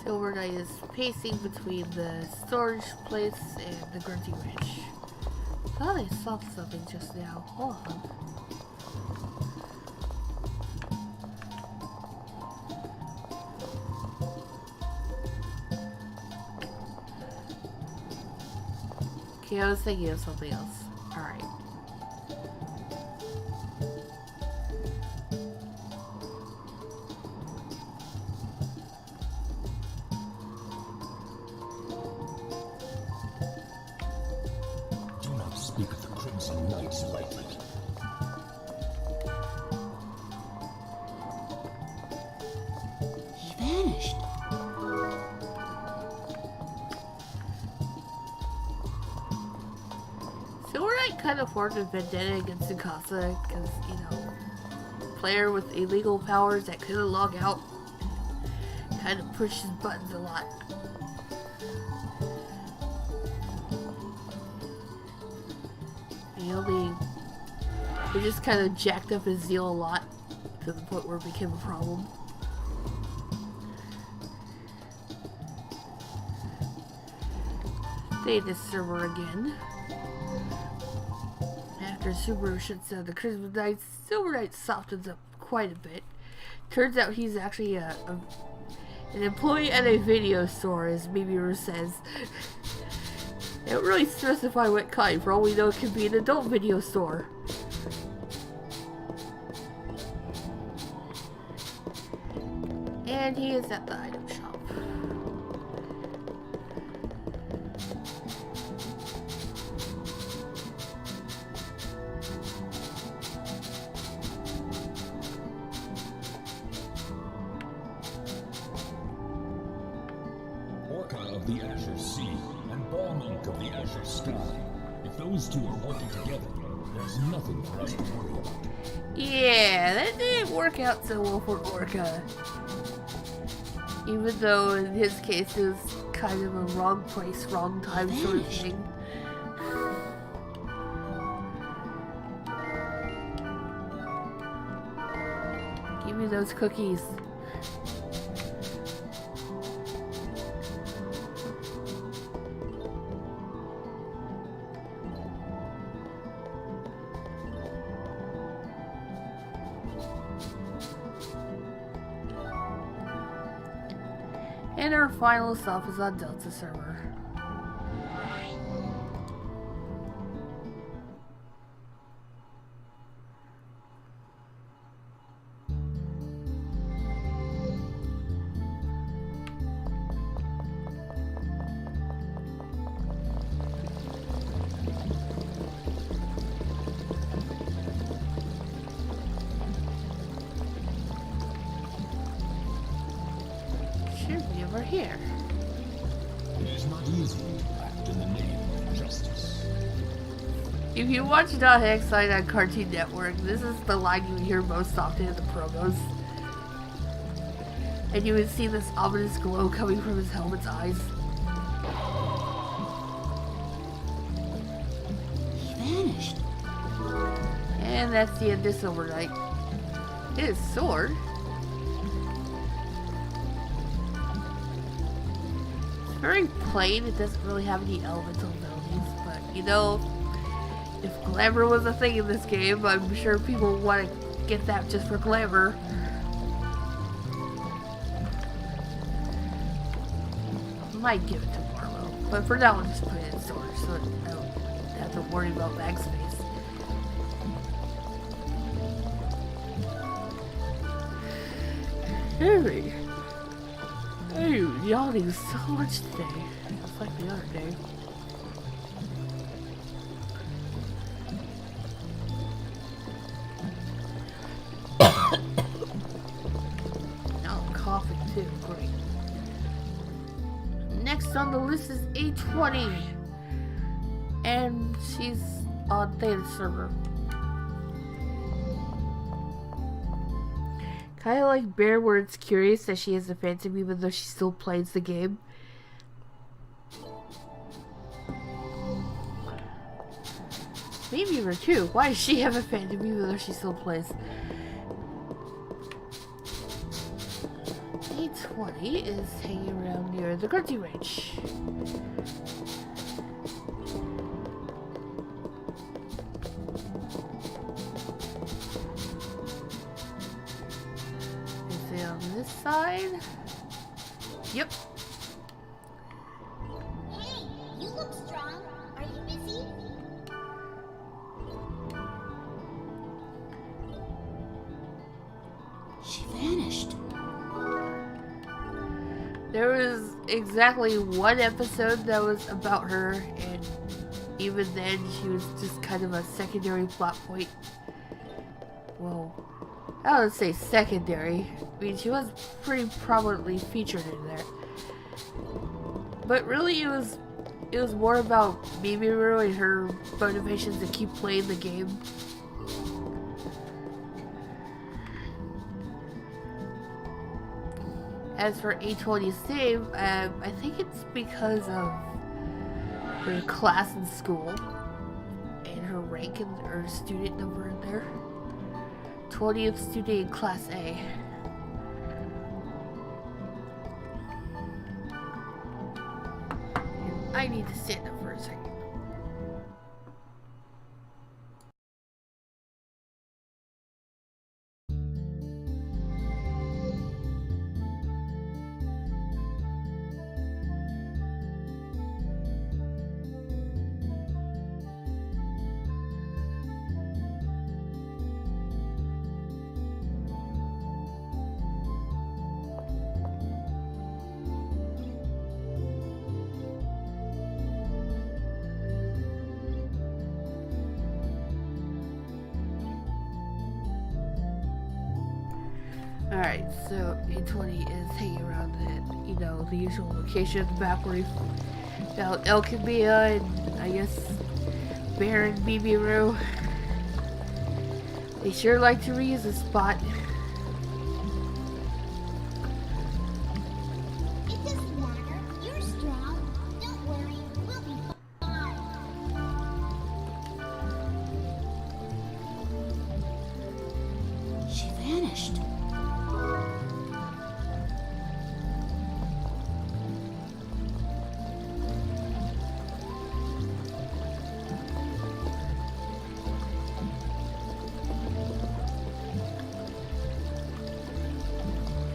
Silver Knight is pacing between the storage place and the Grunty Ridge. I thought I saw something just now. Hold on. Okay, I was thinking of something else. Alright. Do not speak of the Crimson Knights lightly. He vanished. Silver Knight kind of formed a vendetta against Tsukasa because, you know, player with illegal powers that couldn't log out kind of pushed his buttons a lot. He just kind of jacked up his zeal a lot to the point where it became a problem. Data server again. After Subaru shuts down the Crimson Knights, Silver Knight softens up quite a bit. Turns out he's actually an employee at a video store, as Mibiru says. They don't really specify what kind. For all we know, it could be an adult video store. And he is at the item shop. Orca of the Azure Sea and Ballmonk of the Azure Sky. If those two are working together, there's nothing for us to worry about. Yeah, that didn't work out so well for Orca. Even though in his case it was kind of a wrong place, wrong time sort of thing. Give me those cookies. And our final stop is on Delta server. Should be over here. It is not easy to act in the name of justice. If you watch Dot Hexline on Cartoon Network, this is the line you hear most often in the promos. And you would see this ominous glow coming from his helmet's eyes. He vanished. And that's the end of Silver Knight. His sword. It's very plain, it doesn't really have any elemental abilities, but you know, if glamour was a thing in this game, I'm sure people want to get that just for glamour. I might give it to Marlowe, but for now I'll just put it in storage so I don't have to worry about bag space. Hey, I'm yawning so much today, just like the other day. Now I'm coughing too, great. Next on the list is A20, and she's on Theta server. Kinda like Bear, where it's curious that she has a phantom even though she still plays the game. Maybe her too. Why does she have a phantom even though she still plays? A20 is hanging around near the Grunty Ranch. Is it on this side? Yep. Hey, you look strong. Are you busy? She vanished. There was exactly one episode that was about her, and even then she was just kind of a secondary plot point. Well, I would say secondary. I mean, she was pretty prominently featured in there. But really, it was more about Mimiru and her motivations to keep playing the game. As for A20's name, I think it's because of her class in school and her rank and her student number in there. 20th student in Class A. And I need to stand up for a second. Alright, so A20 is hanging around at, you know, the usual location of the map where we found Elkabia and, I guess, Bear and Mimiru. They sure like to reuse this spot. It doesn't matter. You're strong. Don't worry. We'll be fine. She vanished.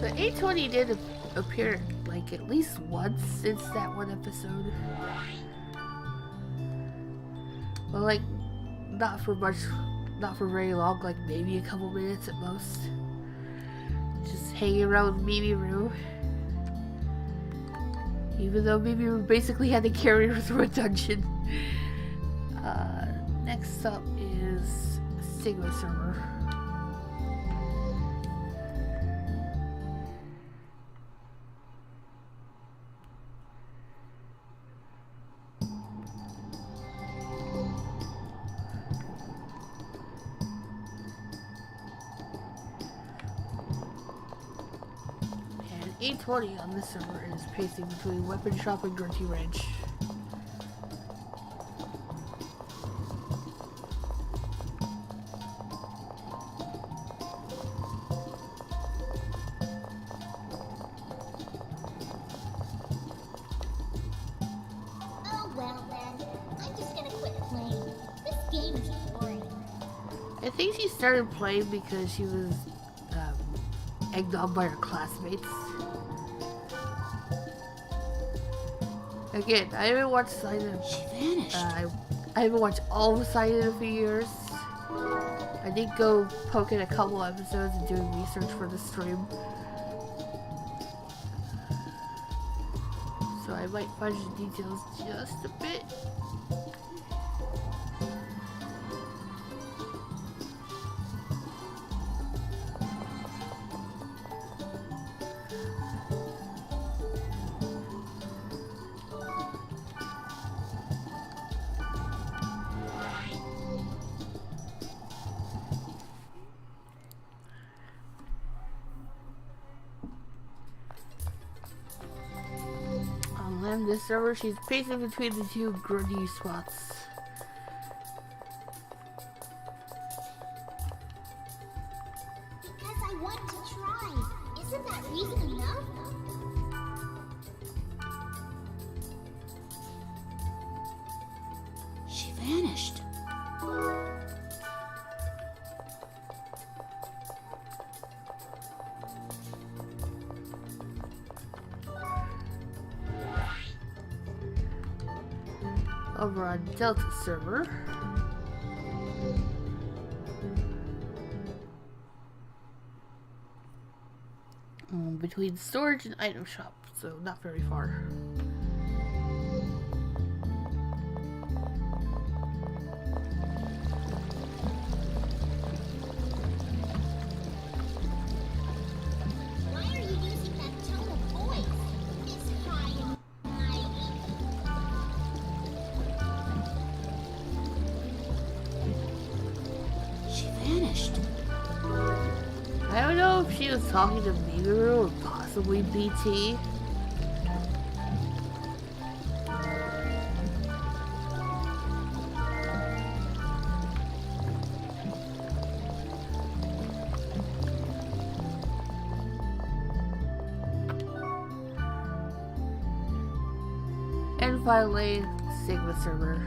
So A20 did appear, like, like at least once since that one episode. But like, not for very long, like maybe a couple minutes at most. Just hanging around with Mimiru. Even though Mimiru basically had to carry her through a dungeon. Next up is Sigma server. And 820 on this server is pacing between Weapon Shop and Grunty Ranch. Oh well then. I'm just gonna quit playing. This game is boring. I think she started playing because she was egged on by her classmates. Again, I haven't watched Silent. She vanished. I haven't watched all of Silent in a few years. I did go poking a couple episodes and doing research for the stream. So I might fudge the details just a bit. On this server, she's pacing between the two grungy spots. Because I want to try. Isn't that reason enough? She vanished. Over on Delta server. Between storage and item shop, so not very far. Why are you using that tone of voice? Miss High and Mighty. She vanished. I don't know if she was talking to Mimiru or possibly BT. And finally, Sigma server.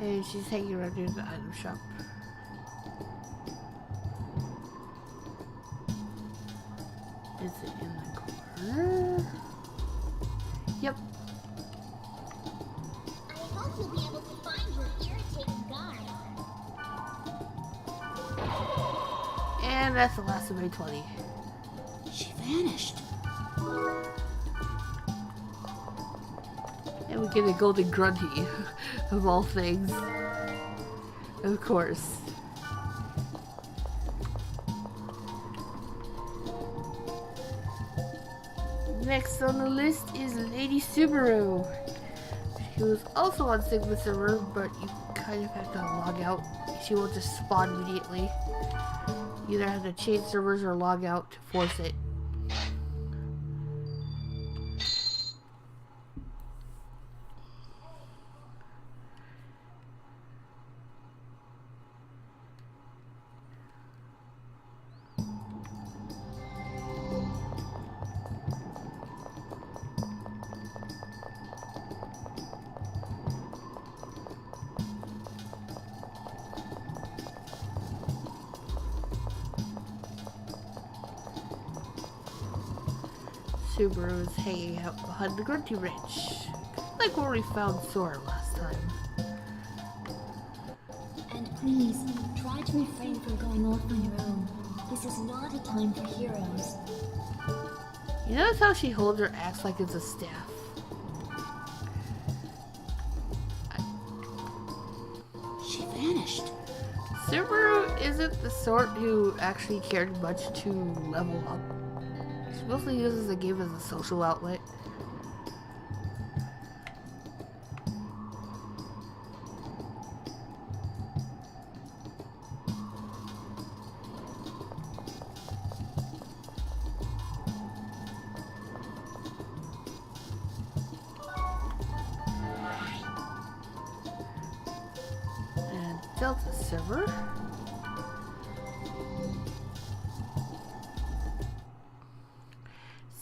And she's hanging around near the item shop. Is it in the corner? Yep. I hope you'll be able to find your irritating guard. And that's the last of May 20. She vanished. And we get a golden grunty, of all things. Of course. Next on the list is Lady Subaru. She was also on Sigma server, but you kind of have to log out. She won't just spawn immediately. You either have to change servers or log out to force it. Subaru is hanging out behind the Grunty Ridge. Like where we found Sora last time. And please, try to refrain from going off on your own. This is not a time for heroes. You notice how she holds her axe like it's a staff? She vanished. Subaru isn't the sort who actually cared much to level up. She mostly uses the game as a social outlet. And Delta server.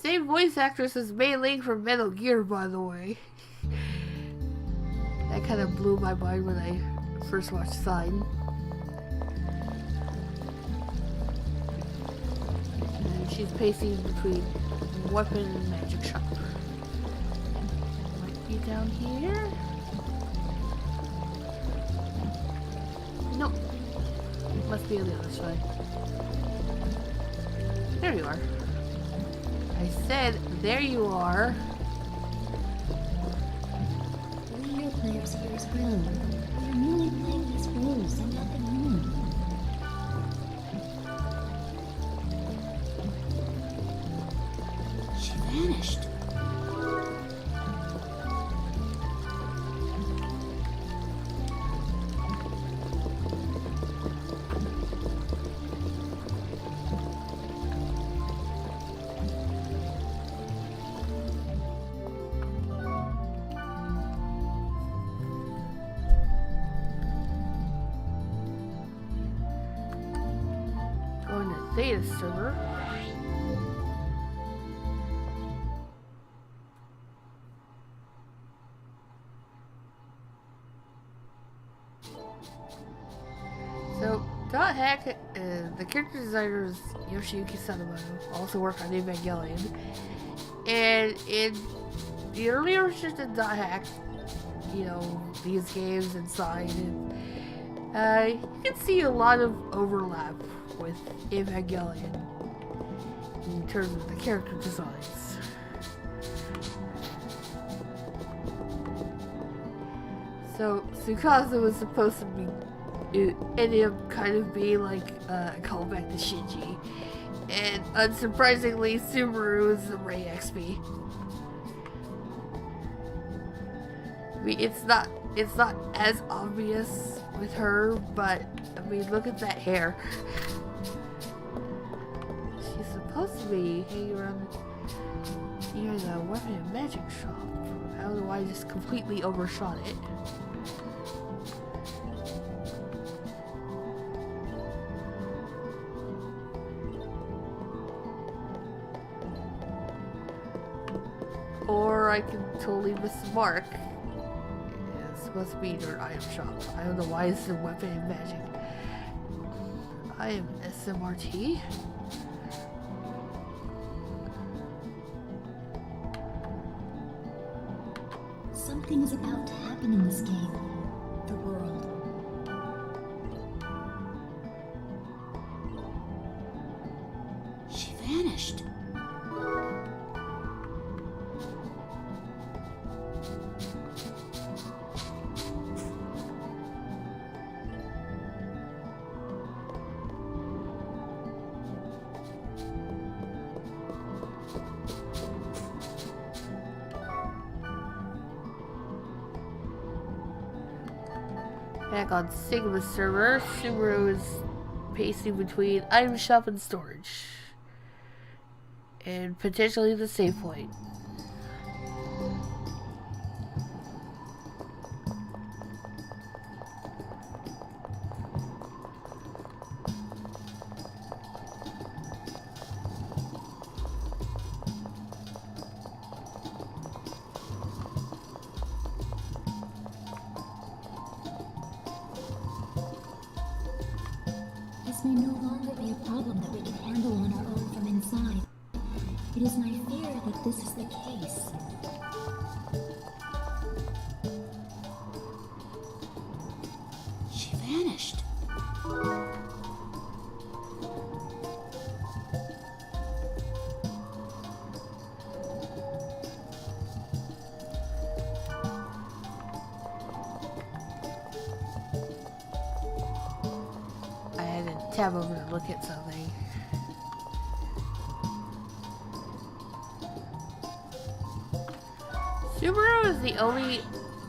Same voice actress as Mei Ling from Metal Gear, by the way. That kind of blew my mind when I first watched Sign. And she's pacing between weapon and magic shop. Might be down here. Nope. Must be on the other side. There you are. I said, there you are. We are players here as well. We are merely playing these rules and nothing more. She vanished. Going to Theta server. So, Dot Hack, the character designer is Yoshiyuki Sadamoto, also worked on Evangelion. And in the earlier versions of Dot Hack, you know, these games inside, and you can see a lot of overlap with Evangelion in terms of the character designs. So Tsukasa was supposed to be, it ended up kind of being like a callback to Shinji, and unsurprisingly, Subaru is the Ray XP. I mean, it's not as obvious with her, but I mean, look at that hair. She's supposed to be hanging around near the weapon and magic shop. I don't know why I just completely overshot it. Or I can totally miss the mark. It's supposed to be their item shop. I don't know why it's the weapon and magic. I am SMRT. Something is about to happen in this game. The world. She vanished. Back on Sigma server, Subaru is pacing between item shop and storage. And potentially the save point. This may no longer be a problem that we can handle on our own from inside. It is my fear that this is the case. She vanished. I had to tab over to look at something. Subaru is the only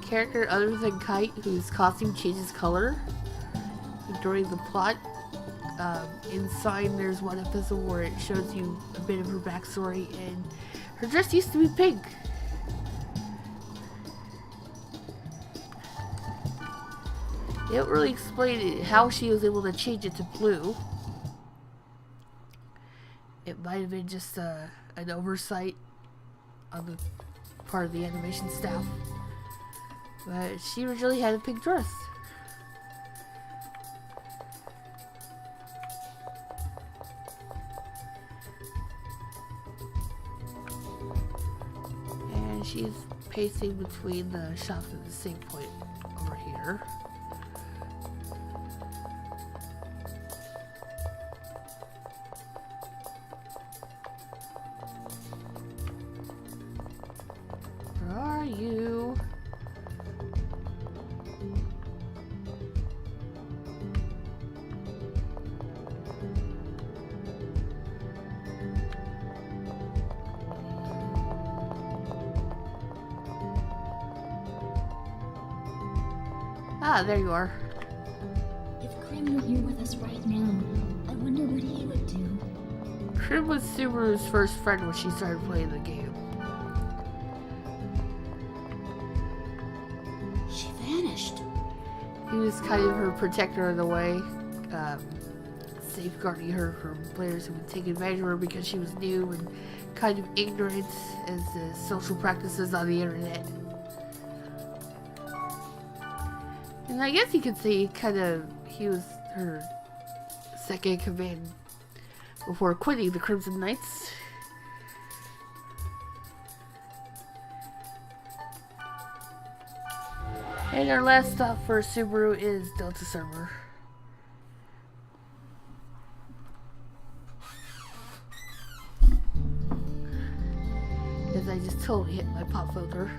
character other than Kite whose costume changes color during the plot. Inside there's one episode where it shows you a bit of her backstory, and her dress used to be pink. They don't really explain how she was able to change it to blue. It might have been just an oversight on the part of the animation staff, but she originally had a pink dress. And she's pacing between the shops at the same point over here. Where are you? Ah, there you are. If Krim were here with us right now, I wonder what he would do. Krim was Subaru's first friend when she started playing the game. She vanished. He was kind of her protector in a way, safeguarding her from players who would take advantage of her because she was new and kind of ignorant as to social practices on the internet. And I guess you could say he was her second in command before quitting the Crimson Knights. And our last stop for Subaru is Delta Server. As I just totally hit my pop filter.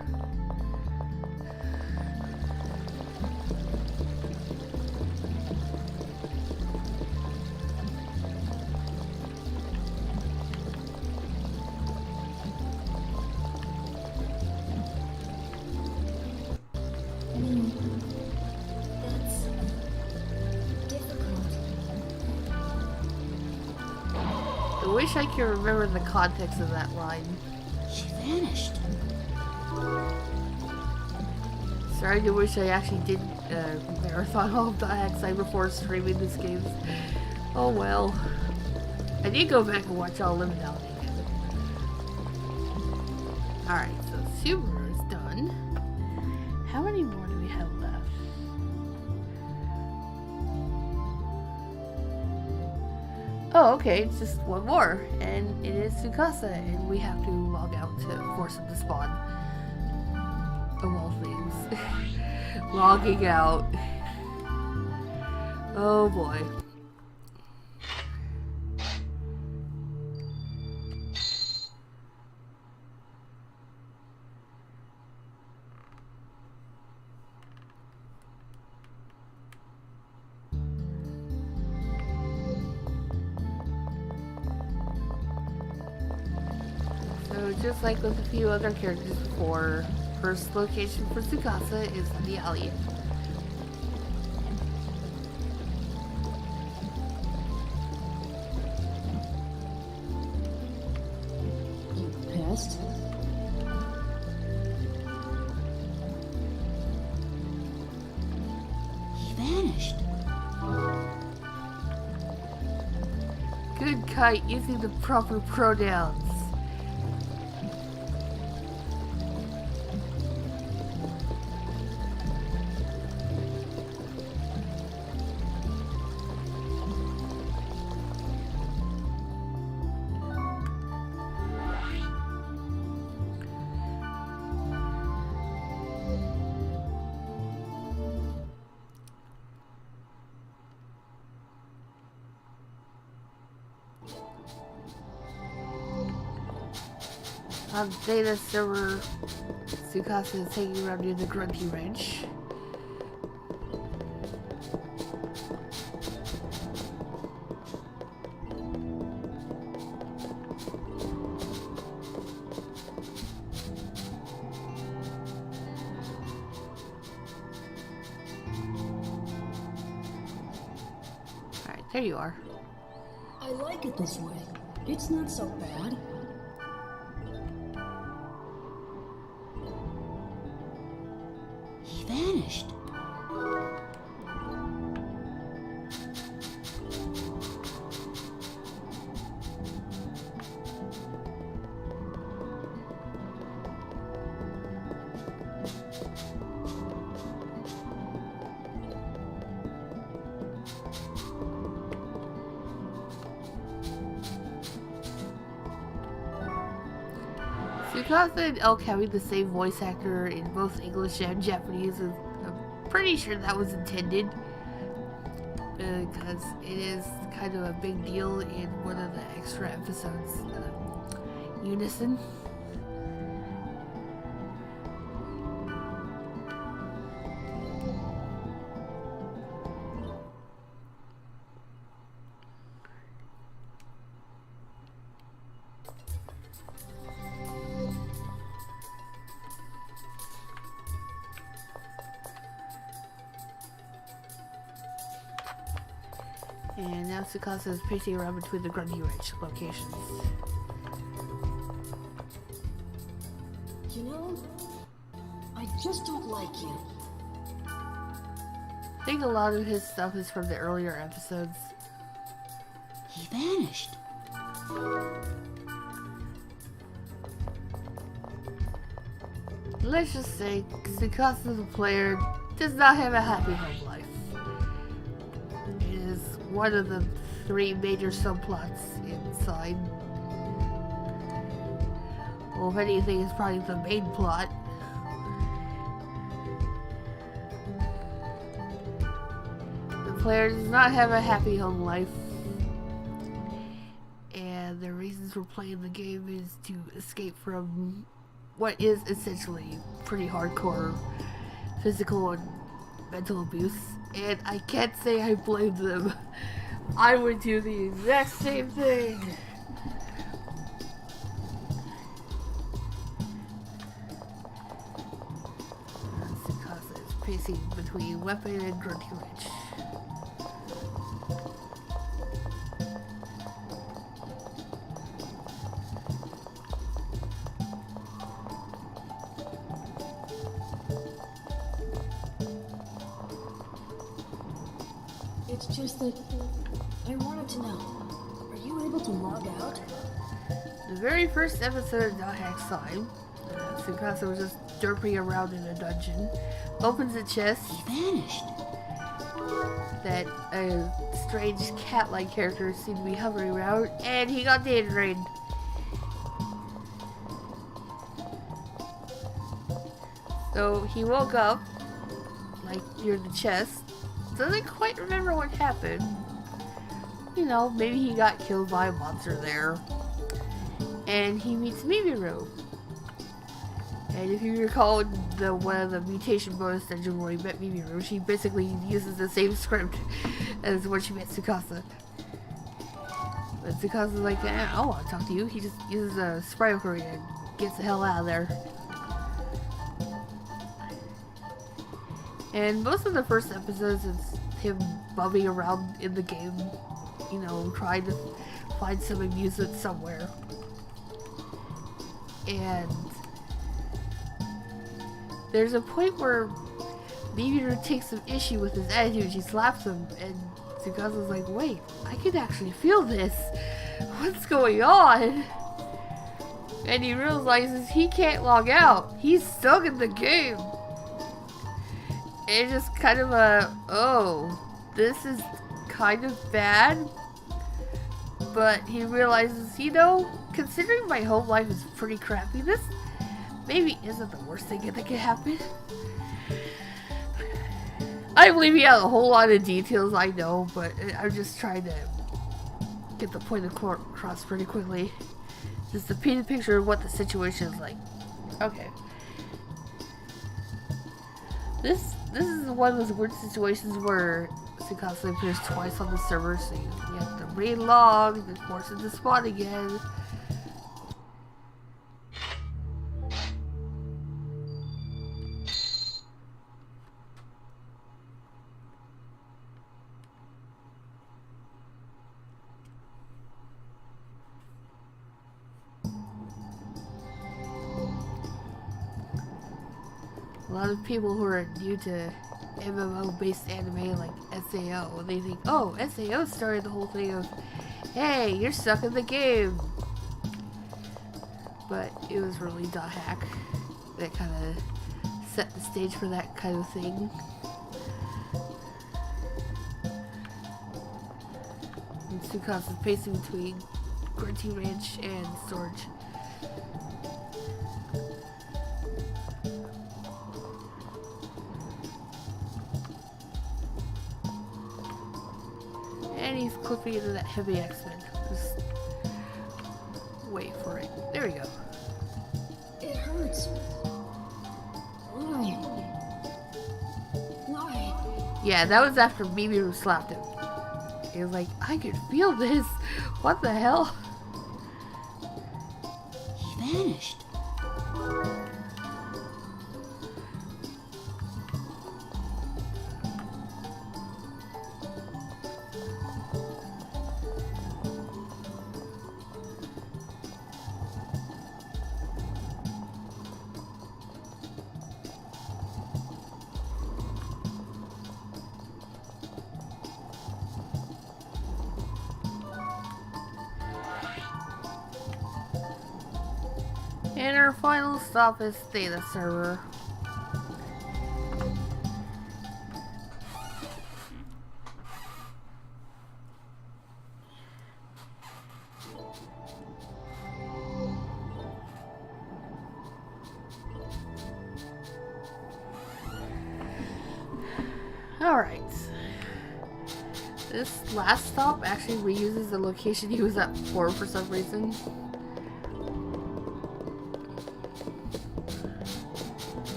That's difficult. I wish I could remember the context of that line. She vanished. Sorry, I wish I actually did marathon all of Dioxide before streaming this game. Oh well. I need to go back and watch all Liminality again. Alright, so Subaru is done. How many more do we have left? Oh, okay, it's just one more, and it is Tsukasa, and we have to log out to force him to spawn. Of all things. Logging out. Oh boy. So just like with a few other characters before, first location for Tsukasa is the Alien. Pest? He vanished. Good Kite, using the proper pronouns. On Data server, Tsukasa is hanging around near the Grunty Ranch. Alright, there you are. I like it this way. It's not so bad. He vanished. Tsukasa and Elk having the same voice actor in both English and Japanese, I'm pretty sure that was intended. Because it is kind of a big deal in one of the extra episodes. Unison. And now Tsukasa is pacing around between the Grunty Ranch locations. You know, I just don't like you. I think a lot of his stuff is from the earlier episodes. He vanished. Let's just say Tsukasa the player does not have a happy home life. It is one of the 3 major subplots inside. Well, if anything, it's probably the main plot. The player does not have a happy home life. And the reasons for playing the game is to escape from what is essentially pretty hardcore physical and mental abuse. And I can't say I blame them. I would do the exact same thing. Tsukasa is pacing between Weapon and Grunty Ranch. It's just that I wanted to know. Are you able to log out? The very first episode of Hack Slime, Tsukasa was just derping around in a dungeon, opens a chest. He vanished. That a strange cat-like character seemed to be hovering around, and he got data drained. So he woke up, like near the chest. Doesn't quite remember what happened. You know, maybe he got killed by a monster there. And he meets Mimiru. And if you recall one of the mutation bonus dungeon where he met Mimiru, she basically uses the same script as when she met Tsukasa. But Tsukasa's like, I don't want to talk to you. He just uses a spray ocarina and gets the hell out of there. And most of the first episodes is him bumming around in the game, you know, trying to find some amusement somewhere. And there's a point where Mimiru takes some issue with his attitude. She slaps him, and Tsukasa's like, wait, I can actually feel this. What's going on? And he realizes he can't log out. He's stuck in the game. It's just kind of a, oh, this is kind of bad. But he realizes, you know, considering my home life is pretty crappy, this maybe isn't the worst thing that could happen. I'm leaving out a whole lot of details, I know, but I'm just trying to get the point across pretty quickly. Just to paint a picture of what the situation is like. Okay. This is one of those weird situations where Tsukasa appears twice on the server, so you have to read log, then force it to spawn again. A lot of people who are new to MMO-based anime like SAO, they think, oh, SAO started the whole thing of, hey, you're stuck in the game. But it was really .hack that kind of set the stage for that kind of thing. And Tsukasa's pacing between Grunty Ranch and Storage. And he's clipping into that heavy X-Men. Just wait for it. There we go. It hurts. Why? Why? Yeah, that was after Mimiru slapped him. He was like, I could feel this. What the hell? He vanished. And our final stop is Theta server. Alright. This last stop actually reuses the location he was at before for some reason.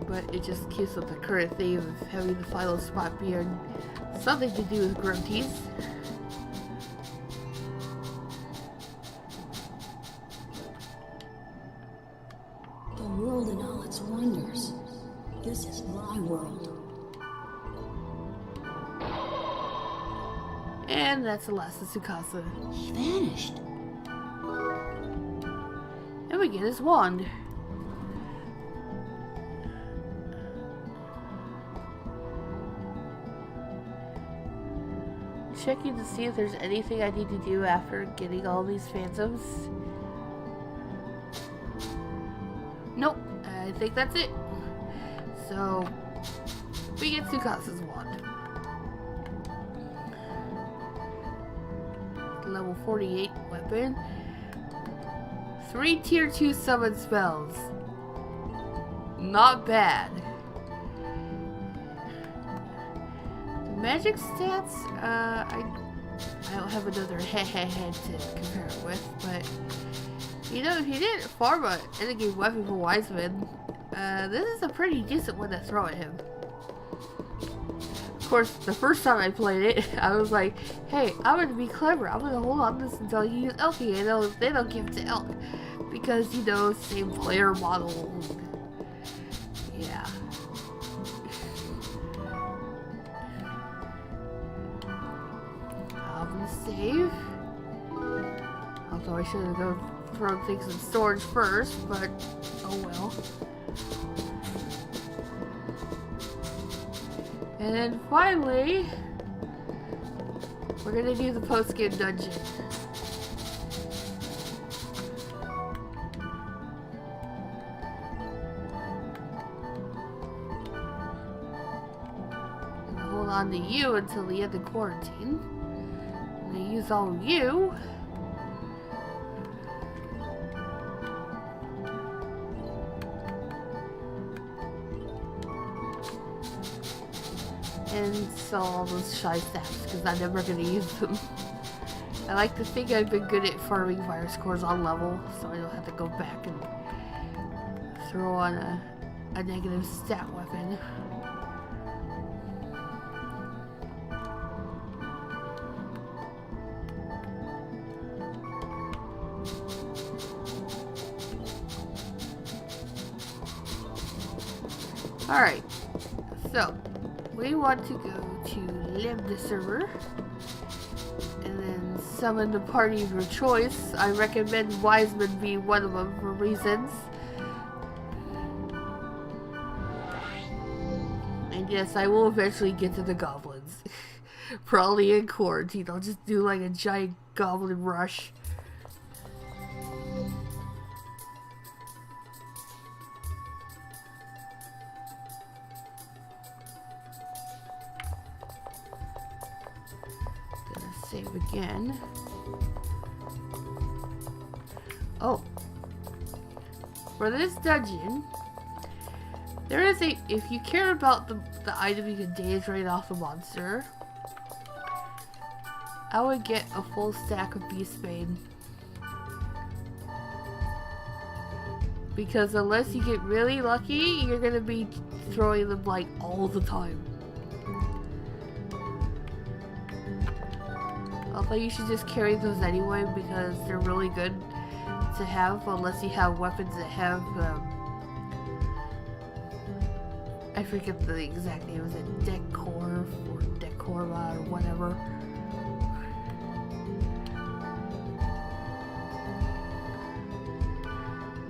But it just keeps with the current theme of having the final spot be something to do with grunties. The world and all its wonders. This is my world. And that's the last of Tsukasa. He vanished. And we get his wand. Checking to see if there's anything I need to do after getting all these phantoms. Nope, I think that's it. So, we get Tsukasa's wand. Level 48 weapon. 3 tier 2 summon spells. Not bad. Magic stats, I don't have another head to compare it with, but you know, if you didn't farm a endgame weapon for Wiseman, this is a pretty decent one to throw at him. Of course, the first time I played it, I was like, hey, I'm gonna be clever, I'm gonna hold on to this until you use Elky, and then I'll give it to Elk. Because, you know, same player model. Yeah. I'm gonna save. Although I should have thrown things in storage first, but oh well. And then finally, we're gonna do the post-game dungeon. Hold on to you until the end of quarantine. I'm gonna use all of you. And sell all those shy stats because I'm never gonna use them. I like to think I've been good at farming virus cores on level, so I don't have to go back and throw on a negative stat weapon. Alright, so we want to go to Lambda server and then summon the party of your choice. I recommend Wiseman be one of them for reasons. And yes, I will eventually get to the goblins. Probably in quarantine. I'll just do like a giant goblin rush. Save again. Oh. For this dungeon, there is a, if you care about the item you can daze right off the monster, I would get a full stack of Beastbane. Because unless you get really lucky, you're gonna be throwing them like all the time. Although you should just carry those anyway because they're really good to have unless you have weapons that have, I forget the exact name, is it Deck Core or Deck Corva or whatever.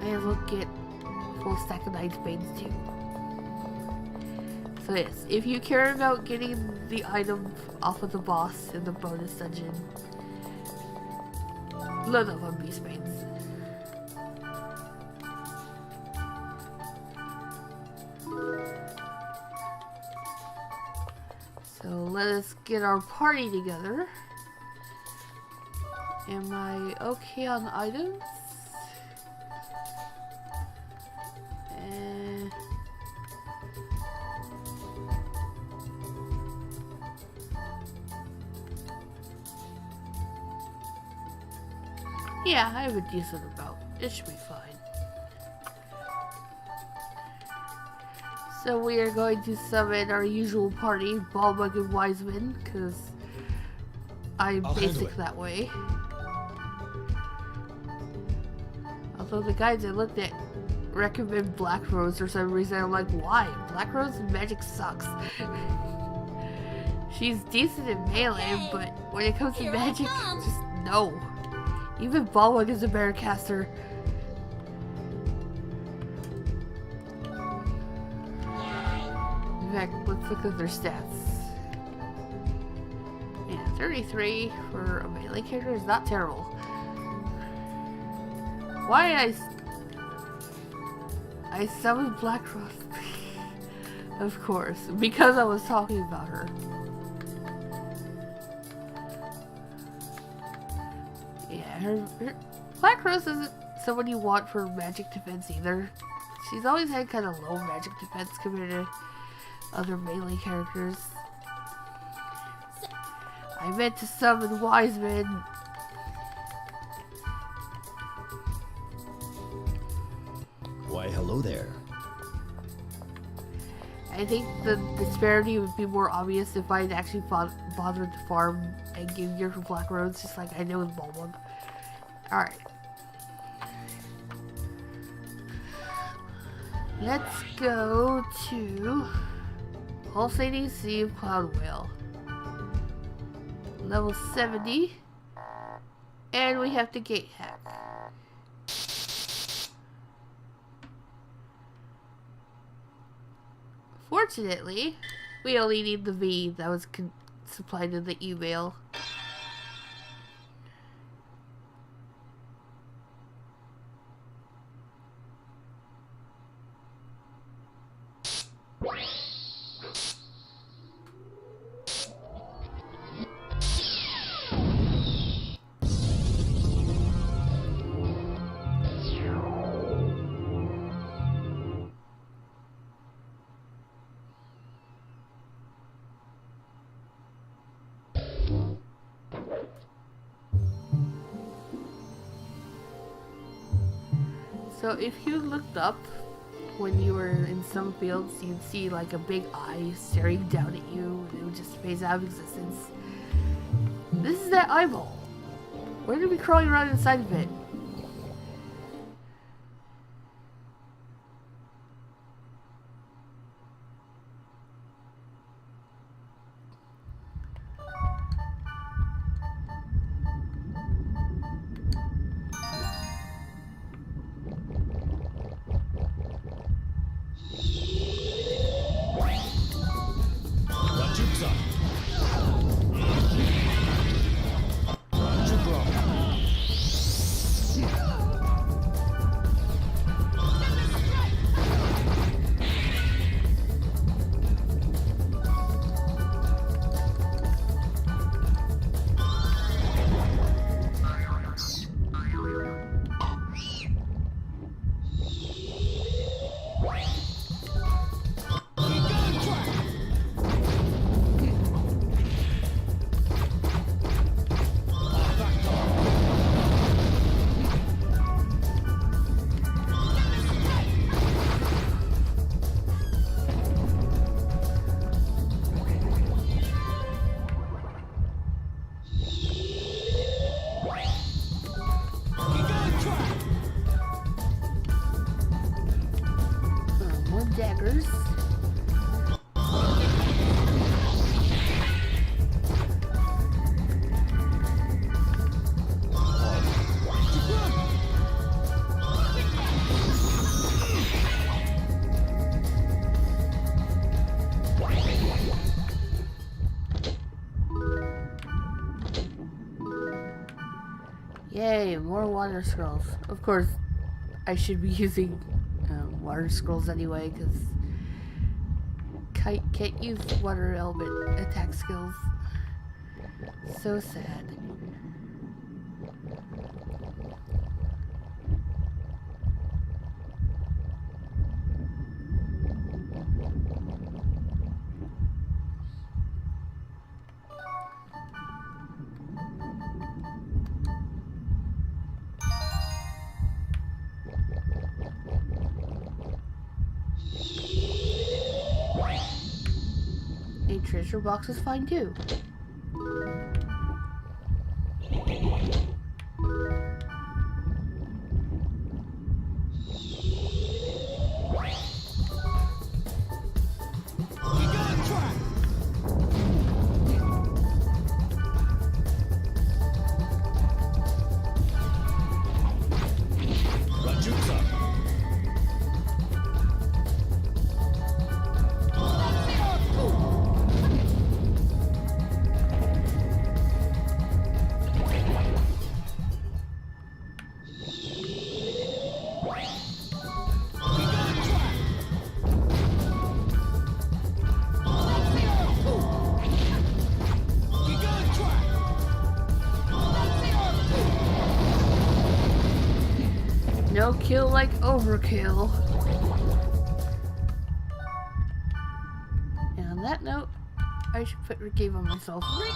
May as well get a full stack of Knight's Banes too. So yes, if you care about getting the item off of the boss in the bonus dungeon, load up on Beastbanes. So let us get our party together. Am I okay on items? Yeah, I have a decent amount. It should be fine. So we are going to summon our usual party, Ballbug and Wiseman, because I'm basic that way. Although the guys I looked at recommend Black Rose for some reason, I'm like, why? Black Rose magic sucks. She's decent in melee, but when it comes to magic, just no. Even Ballbug is a better caster. In fact, let's look at their stats. Yeah, 33 for a melee character is not terrible. Why I summoned Black Rose? Of course, because I was talking about her. Her Black Rose isn't someone you want for magic defense either. She's always had kind of low magic defense compared to other melee characters. I meant to summon Wiseman. Why, hello there. I think the disparity would be more obvious if I'd actually bothered to farm and give gear for Black Rose, just like I did with Bulbug. Alright. Let's go to Pulsating Sea of Cloud Whale. Level 70. And we have to gate hack. Fortunately, we only need the V that was supplied in the email. So if you looked up when you were in some fields, you'd see like a big eye staring down at you, and it would just phase out of existence. This is that eyeball. We're gonna be crawling around inside of it. Daggers. Yay, more water scrolls. Of course, I should be using water scrolls anyway, because Kite can't use water element attack skills. So sad. A treasure box is fine too. No kill like overkill. And on that note, I should put Rick on myself. Rick!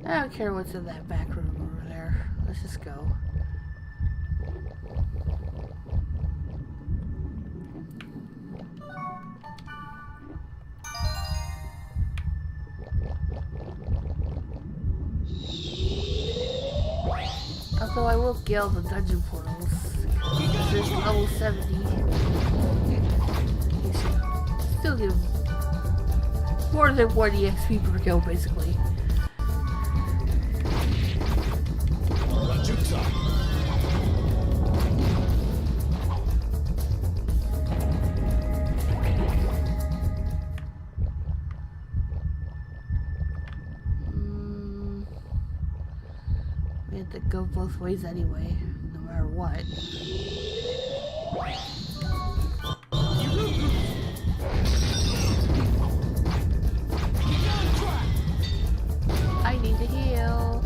I don't care what's in that back room over there. Let's just go. Although I will scale the dungeon portals. This is level 70. You should still give more than 1 EXP per kill, basically. We have to go both ways anyway, no matter what. I need to heal.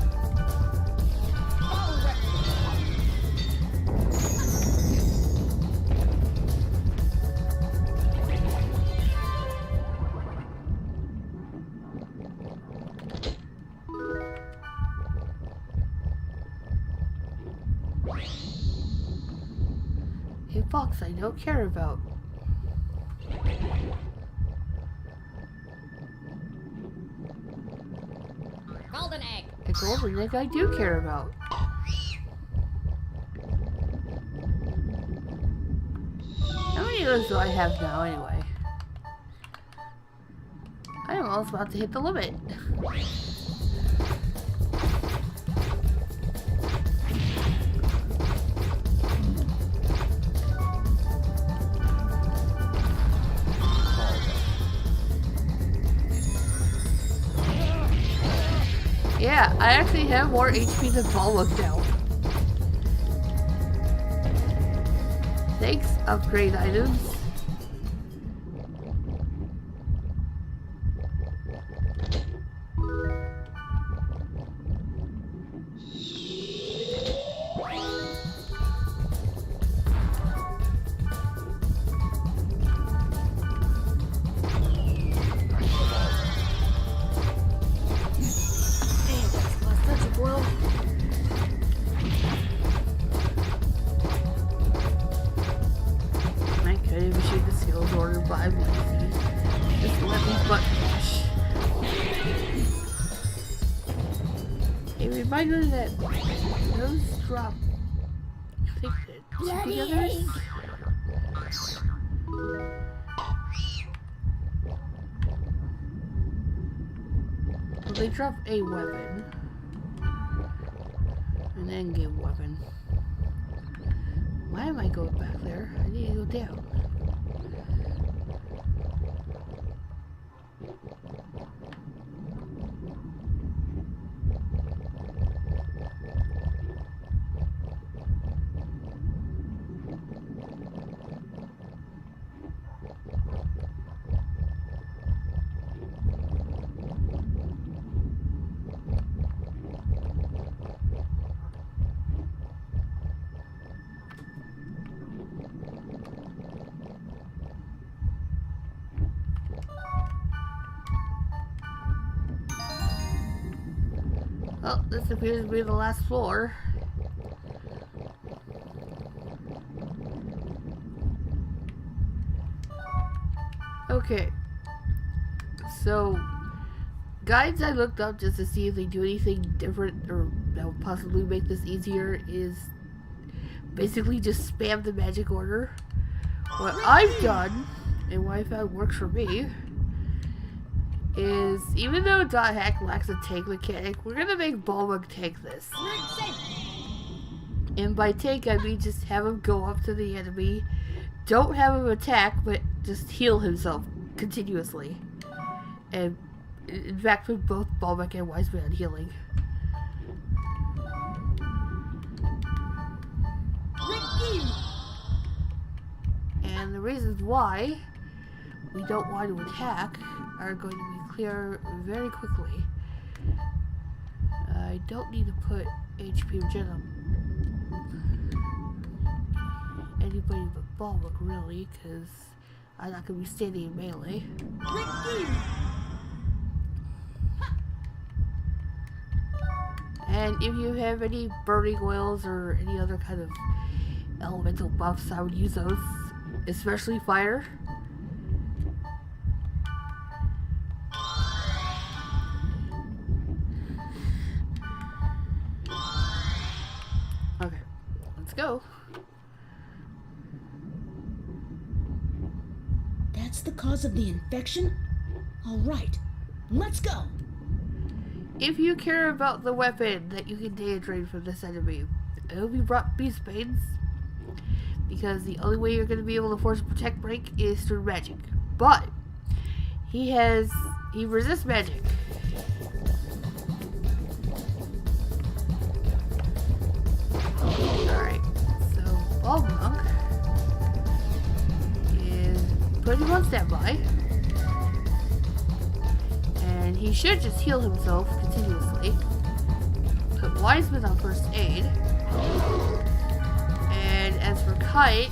A fox I don't care about. Golden egg. A golden egg I do care about. How many of those do I have now anyway? I am almost about to hit the limit. Yeah, I actually have more HP than Bulwark now. Thanks, upgrade items. Reminder that those drop. I think that together. Well, they drop a weapon, an endgame weapon. Why am I going back there? I need to go down. Well, this appears to be the last floor. Okay. So, guides I looked up just to see if they do anything different or that would possibly make this easier is basically just spam the magic order. What I've done, and what I found works for me, is even though Dot Hack lacks a tank mechanic, we're gonna make Bulwark tank this. And by tank I mean just have him go up to the enemy, don't have him attack, but just heal himself continuously. And in fact put both Bulwark and Wiseman on healing. And the reasons why we don't want to attack are going to be clear very quickly. I don't need to put HP regen on anybody but Bulwark really, because I'm not going to be standing in melee. And if you have any burning oils or any other kind of elemental buffs, I would use those, especially fire. Okay, let's go. That's the cause of the infection? Alright, let's go! If you care about the weapon that you can data drain from this enemy, it will be brought Beast Banes, because the only way you're going to be able to force a protect break is through magic. But he resists magic. Alright, so Bulwark is putting him on standby. And he should just heal himself continuously. Put Wiseman on first aid. And as for Kite,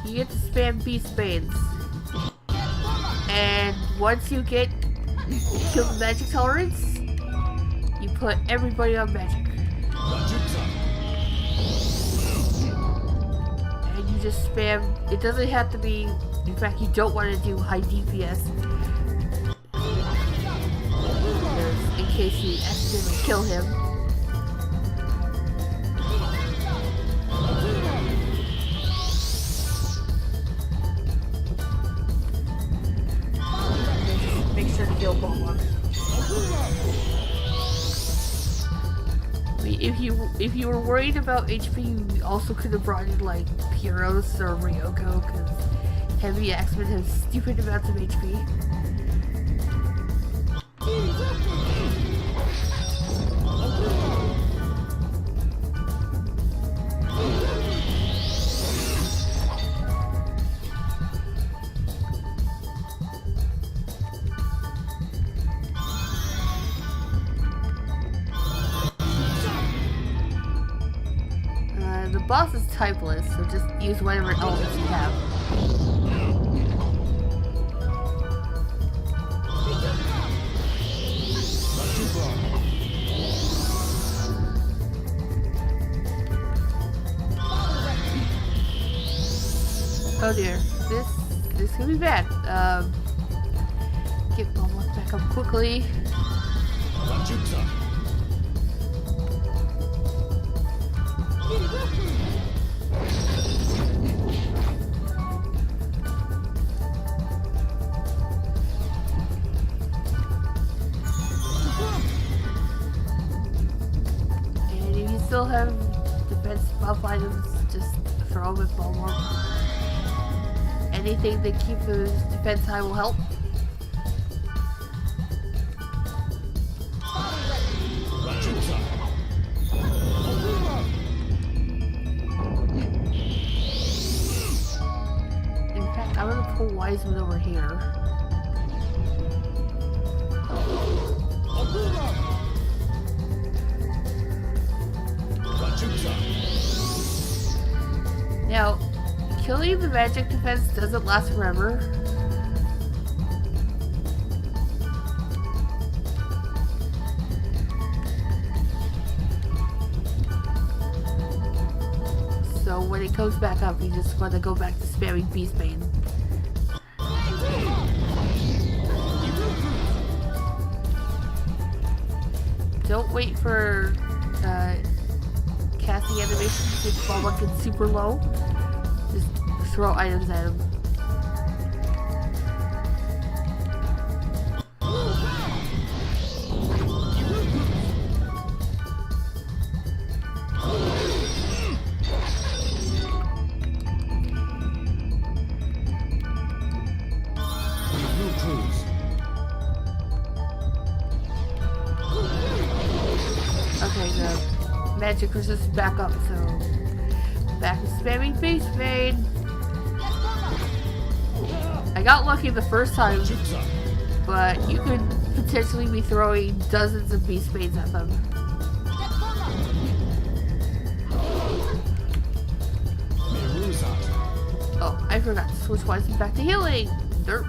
you get to spam Beast Banes. And once you get kill the magic tolerance, you put everybody on magic. just spam. It doesn't have to be. In fact, you don't want to do high DPS. In case you accidentally kill him. Make sure to heal Bulwark. If you were worried about HP, you also could have brought in like Pyros or Ryoko, because heavy axemen have stupid amounts of HP. The boss is typeless, so just use whatever elements you have. Oh dear, this could be bad. Get Bulwark back up quickly. And if you still have defense buff items, just throw them at Bulwark. Anything that keeps his defense high will help. In fact, I'm gonna pull Wiseman over here. Now, killing the magic defense doesn't last forever. So when it comes back up, you just want to go back to spamming Beastbane. Don't wait for casting animations if Bulwark gets super low. Just throw items at him. Okay, the magic resistance back up, so back to spamming Beastbane. I got lucky the first time, but you could potentially be throwing dozens of Beastbanes at them. Oh, I forgot to switch Wiseman back to healing. Derp.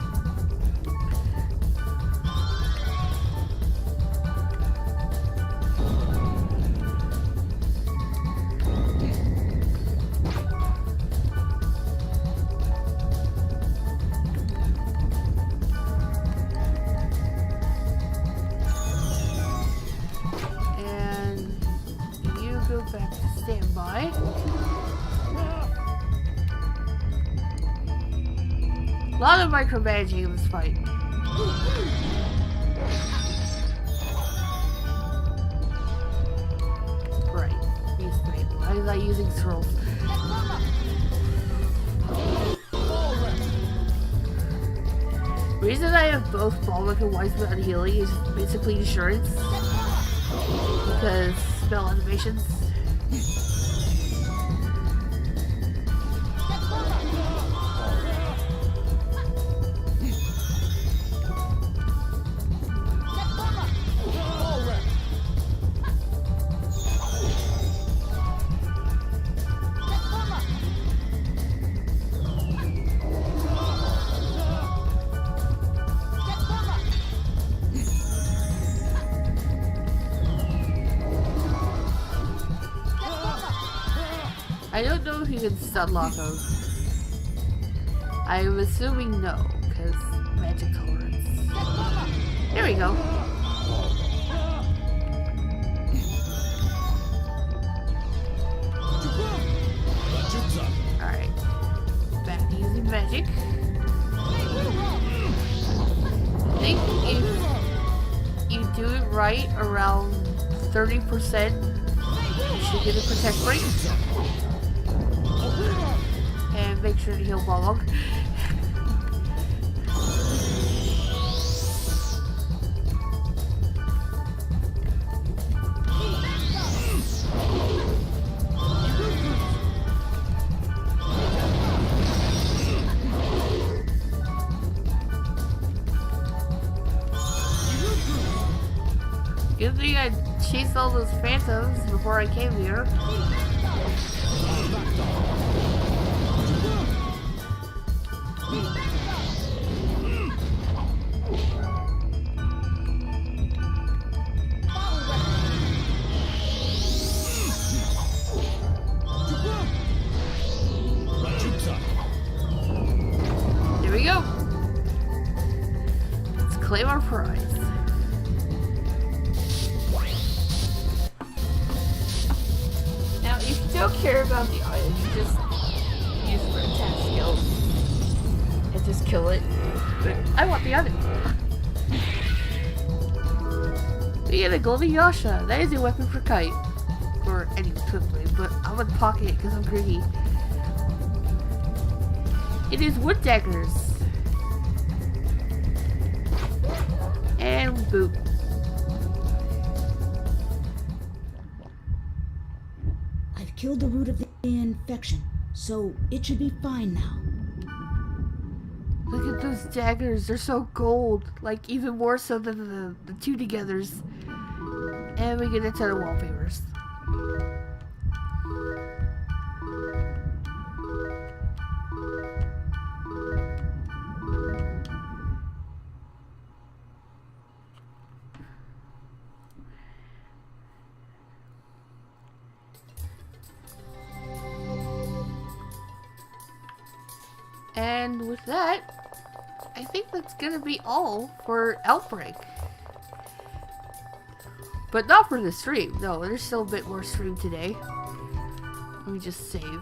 Back to standby. A lot of micromanaging in this fight. Right. Beastbane. Why is I using scrolls? The reason I have both Bulwark and Wiseman on healing is basically insurance. Because spell animations. I don't know if you can stun lock them. I'm assuming no, because magic tolerance. There we go. Alright. Back to using magic. I think if you do it right around 30%, you should get a protect break. And make sure to heal Balog. Good thing I chased all those phantoms before I came here. There we go. Let's claim our prize. Now, if you don't care about the item, you just use for attack skills and just kill it. But I want the item. We get a golden Yasha. That is a weapon for Kite. Or any equivalent, but I'm gonna pocket it because I'm greedy. It is wood daggers. And boop. I've killed the root of the infection, so it should be fine now. Look at those daggers. They're so gold. Like, even more so than the two togethers. And we get a ton of wallpapers. And with that, I think that's gonna be all for Outbreak. But not for the stream. No, there's still a bit more stream today. Let me just save.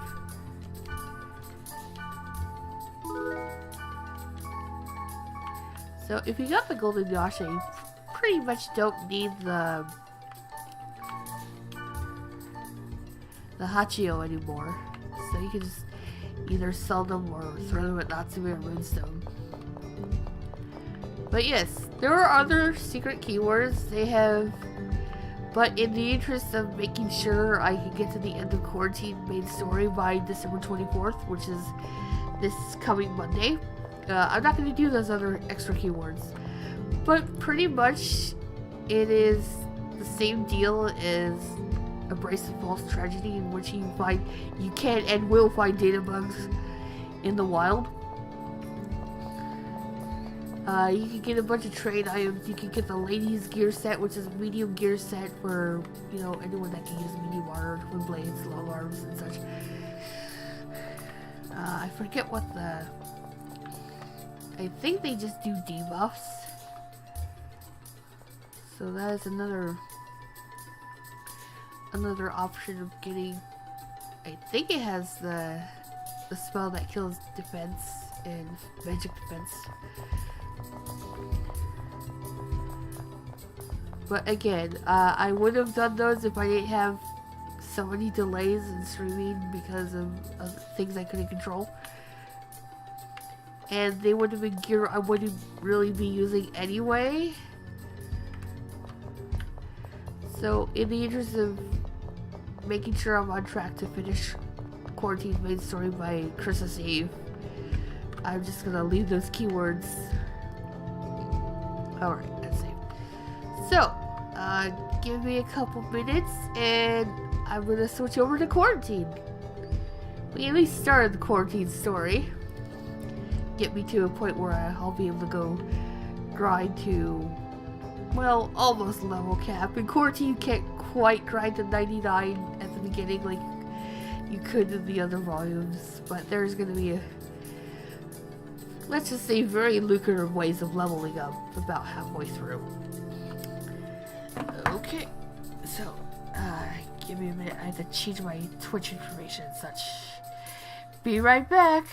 So if you got the Golden Yasha, you pretty much don't need the Hachio anymore. So you can just either sell them or throw them at Natsume or Moonstone. But yes, there are other secret keywords they have, but in the interest of making sure I can get to the end of Quarantine main story by December 24th, which is this coming Monday, I'm not going to do those other extra keywords. But pretty much it is the same deal as Embrace the False Tragedy, in which you can and will find data bugs in the wild. You can get a bunch of trade items. You can get the ladies gear set, which is a medium gear set for, you know, anyone that can use medium armor, twin blades, long arms, and such. I forget what the... I think they just do debuffs. So that is another option of getting... I think it has the spell that kills defense and magic defense. But again, I would have done those if I didn't have so many delays in streaming because of things I couldn't control. And they would have been gear I wouldn't really be using anyway. So in the interest of making sure I'm on track to finish Quarantine's main story by Christmas Eve, I'm just gonna leave those keywords. Alright, let's see. So, give me a couple minutes and I'm gonna switch over to Quarantine. We at least started the Quarantine story. Get me to a point where I'll be able to go grind to, well, almost level cap. And Quarantine can't quite grind to 99 at the beginning like you could in the other volumes, but there's gonna be a, let's just say, very lucrative ways of leveling up about halfway through. Okay, so, give me a minute, I have to change my Twitch information and such. Be right back.